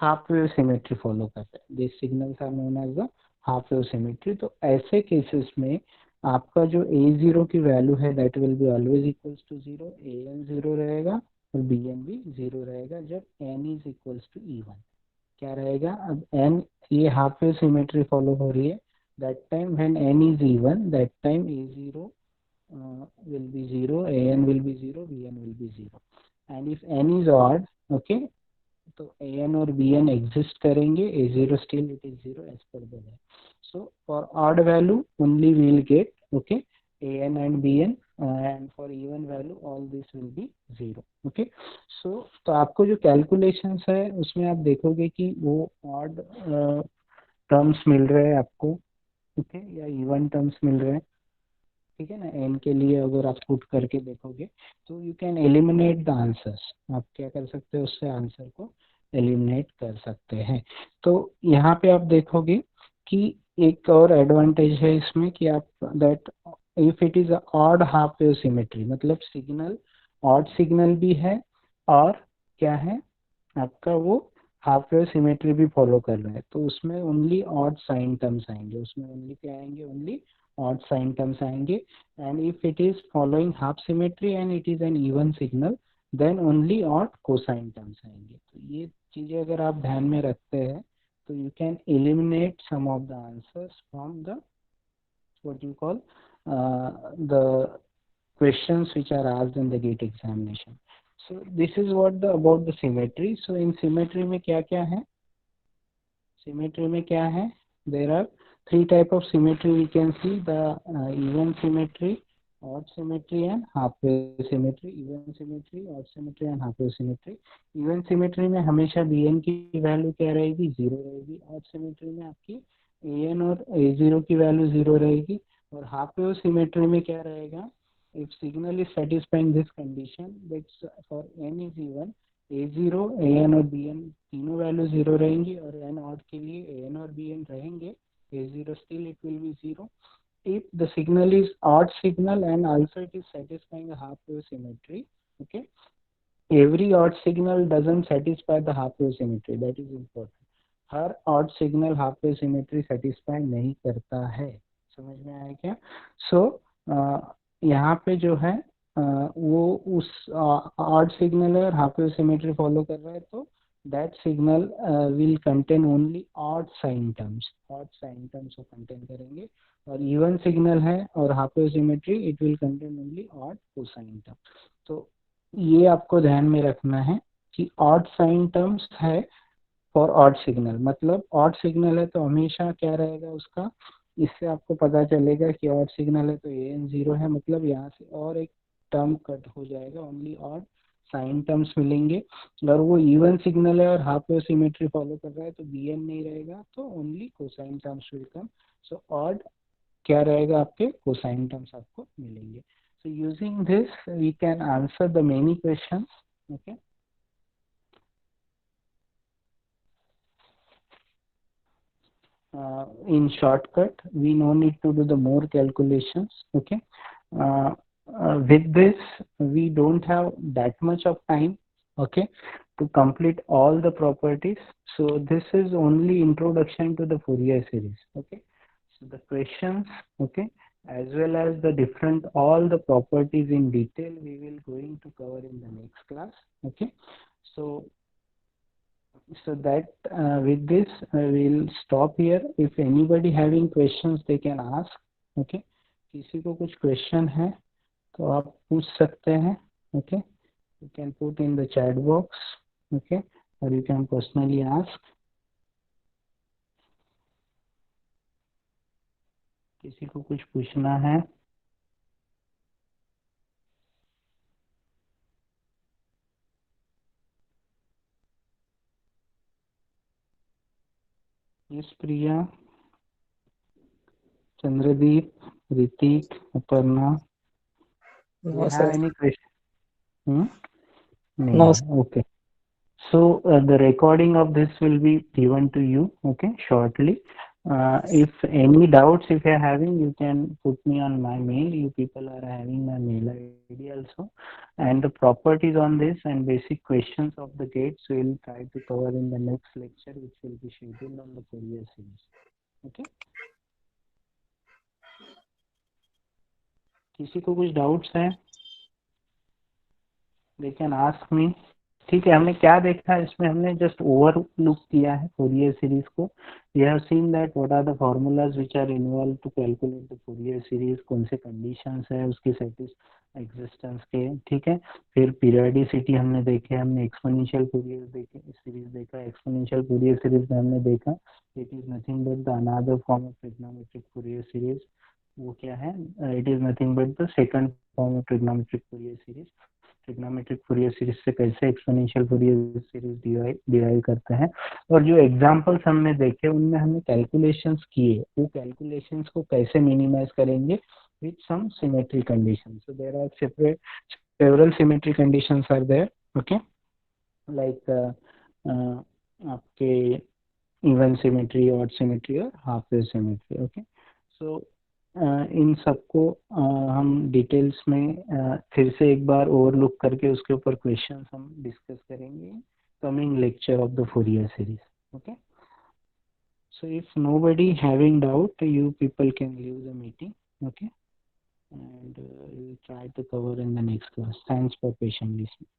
Speaker 1: हाफ वेव सिमेट्री फॉलो करते हैं. This signals are known as the half wave symmetry. तो ऐसे केसेस में आपका जो A0 की वैल्यू है that will be always equals to 0, AN 0 रहेगा और BN भी 0 रहेगा जब N is equals to E1. क्या रहेगा, अब N, ये हाफ वेव सिमेट्री फॉलो हो रही है, that time when N is even that time A0 will be 0, AN will be 0, BN will be 0. And if N is odd, okay, तो AN और BN exist करेंगे, A0 still it is 0 as per the law. So for odd value only we will get, okay, AN and BN, and for even value all this will be 0. Okay, so तो आपको जो calculations है उसमें आप देखोगे कि वो odd terms मिल रहे हैं आपको, okay, या even terms मिल रहे हैं, ठीक है ना. N के लिए अगर आप पुट करके देखोगे तो you can eliminate the answers. आप क्या कर सकते हो, उससे आंसर को एलिमिनेट कर सकते हैं. तो यहाँ पे आप देखोगे कि एक और एडवांटेज है इसमें कि आप that if it is odd half wave symmetry, मतलब सिग्नल ऑड सिग्नल भी है और क्या है आपका वो हाफ वेव सिमेट्री भी फॉलो कर रहा है, तो उसमें ओनली ऑड साइन टर्म्स आएंगे, उसमें ओनली क्या आएंगे, ओनली odd sign terms आएंगे. and if it is following half symmetry and it is an even signal then only odd cosine terms आएंगे. तो ये चीजें अगर आप ध्यान में रखते हैं तो you can eliminate some of the answers from the what you call the questions which are asked in the GATE examination. So this is what the about the symmetry. So in symmetry में क्या क्या है, symmetry में क्या है, there are three type of symmetry we can see, the even symmetry, odd symmetry and half wave symmetry. even symmetry, odd symmetry and half wave symmetry. even symmetry में हमेशा bn की वैल्यू क्या रहेगी, 0 रहेगी. odd symmetry में आपकी an और a0 की वैल्यू 0 रहेगी. और half wave symmetry में क्या रहेगा, if signal is satisfying this condition that for n is even, a0, an और bn तीनों वैल्यू 0 रहेंगी और n odd के लिए an और bn रहेंगे, A0 still it will be 0. If the signal is odd signal and also it is satisfying a half wave symmetry, okay, every odd signal doesn't satisfy the half wave symmetry, that is important. Her odd signal half wave symmetry satisfy नहीं करता है, समझ में आया क्या. so यहाँ पे जो है वो उस odd signal है और half wave symmetry follow कर रहा है, तो that signal will contain only odd sign terms, odd sign terms को contain करेंगे. और even signal है और half wave symmetry it will contain only odd cosine term. तो ये आपको ध्यान में रखना है कि odd sign terms है for odd signal, मतलब odd signal है तो हमेशा क्या रहेगा उसका, इससे आपको पता चलेगा कि odd signal है तो an 0 है, मतलब यहाँ से और एक टर्म कट हो जाएगा, ओनली odd साइन टर्म्स मिलेंगे. अगर वो इवन सिग्नल है और हाफ वेव सिमेट्री फॉलो कर रहा है तो bn नहीं रहेगा, तो only cosine terms will come. So odd क्या रहेगा, आपके कोसाइन टर्म्स आपको मिलेंगे. So using this we can answer the many questions. Okay, in shortcut we no need to do the more calculations. Okay, with this we don't have that much of time, okay, to complete all the properties. So this is only introduction to the Fourier series. Okay, so the questions, okay, as well as the different all the properties in detail we will going to cover in the next class. Okay, so that with this we'll stop here. If anybody having questions they can ask. Okay, किसी को कुछ question है तो आप पूछ सकते हैं. Okay, you can put in the chat box. Okay, or you can personally ask. किसी को कुछ पूछना है. Yes, Priya, Chandradeep, Ritik, Aparna. Do you
Speaker 2: No,
Speaker 1: have
Speaker 2: sir.
Speaker 1: any question?
Speaker 2: No,
Speaker 1: No.
Speaker 2: sir.
Speaker 1: Okay. So the recording of this will be given to you, okay, shortly. If any doubts if you are having, you can put me on my mail. You people are having my mail ID. already also, and the properties on this and basic questions of the gates we'll try to cover in the next lecture, which will be scheduled on the Fourier series. Okay, किसी को कुछ doubts है? They can ask me. ठीक है, हमने क्या देखा है इसमें? हमने जस्ट ओवर लुक किया है फोरियर सीरीज को. We have seen that what are the formulas which are involve to calculate the Fourier series, कौन से कंडीशंस है उसकी एग्जिस्टेंस के. ठीक है, फिर पीरियोडिसिटी हमने देखे, हमने एक्सपोनेंशियल फोरियर सीरीज देखा. एक्सपोनेंशियल फोरियर सीरीज में हमने देखा it is nothing but the another form of trigonometric Fourier series. वो क्या है? It is nothing but the second form of trigonometric Fourier series. Trigonometric Fourier series से कैसे exponential Fourier series derive करते हैं, और जो एग्जांपल्स हमने देखे उनमें हमने कैलकुलेशंस किए, वो कैलकुलेशंस को कैसे मिनिमाइज करेंगे with some symmetry condition. So there are several symmetry conditions are there. Okay, like आपके इवन सिमेट्री, ऑड सिमेट्री और half wave symmetry. Okay, so इन सबको हम डिटेल्स में फिर से एक बार ओवरलुक करके उसके ऊपर क्वेश्चंस हम डिस्कस करेंगे coming lecture of the Fourier series. Okay, so if nobody having doubt, you people can leave the meeting. Okay, and we'll try to cover in the next class. Thanks for patiently listening.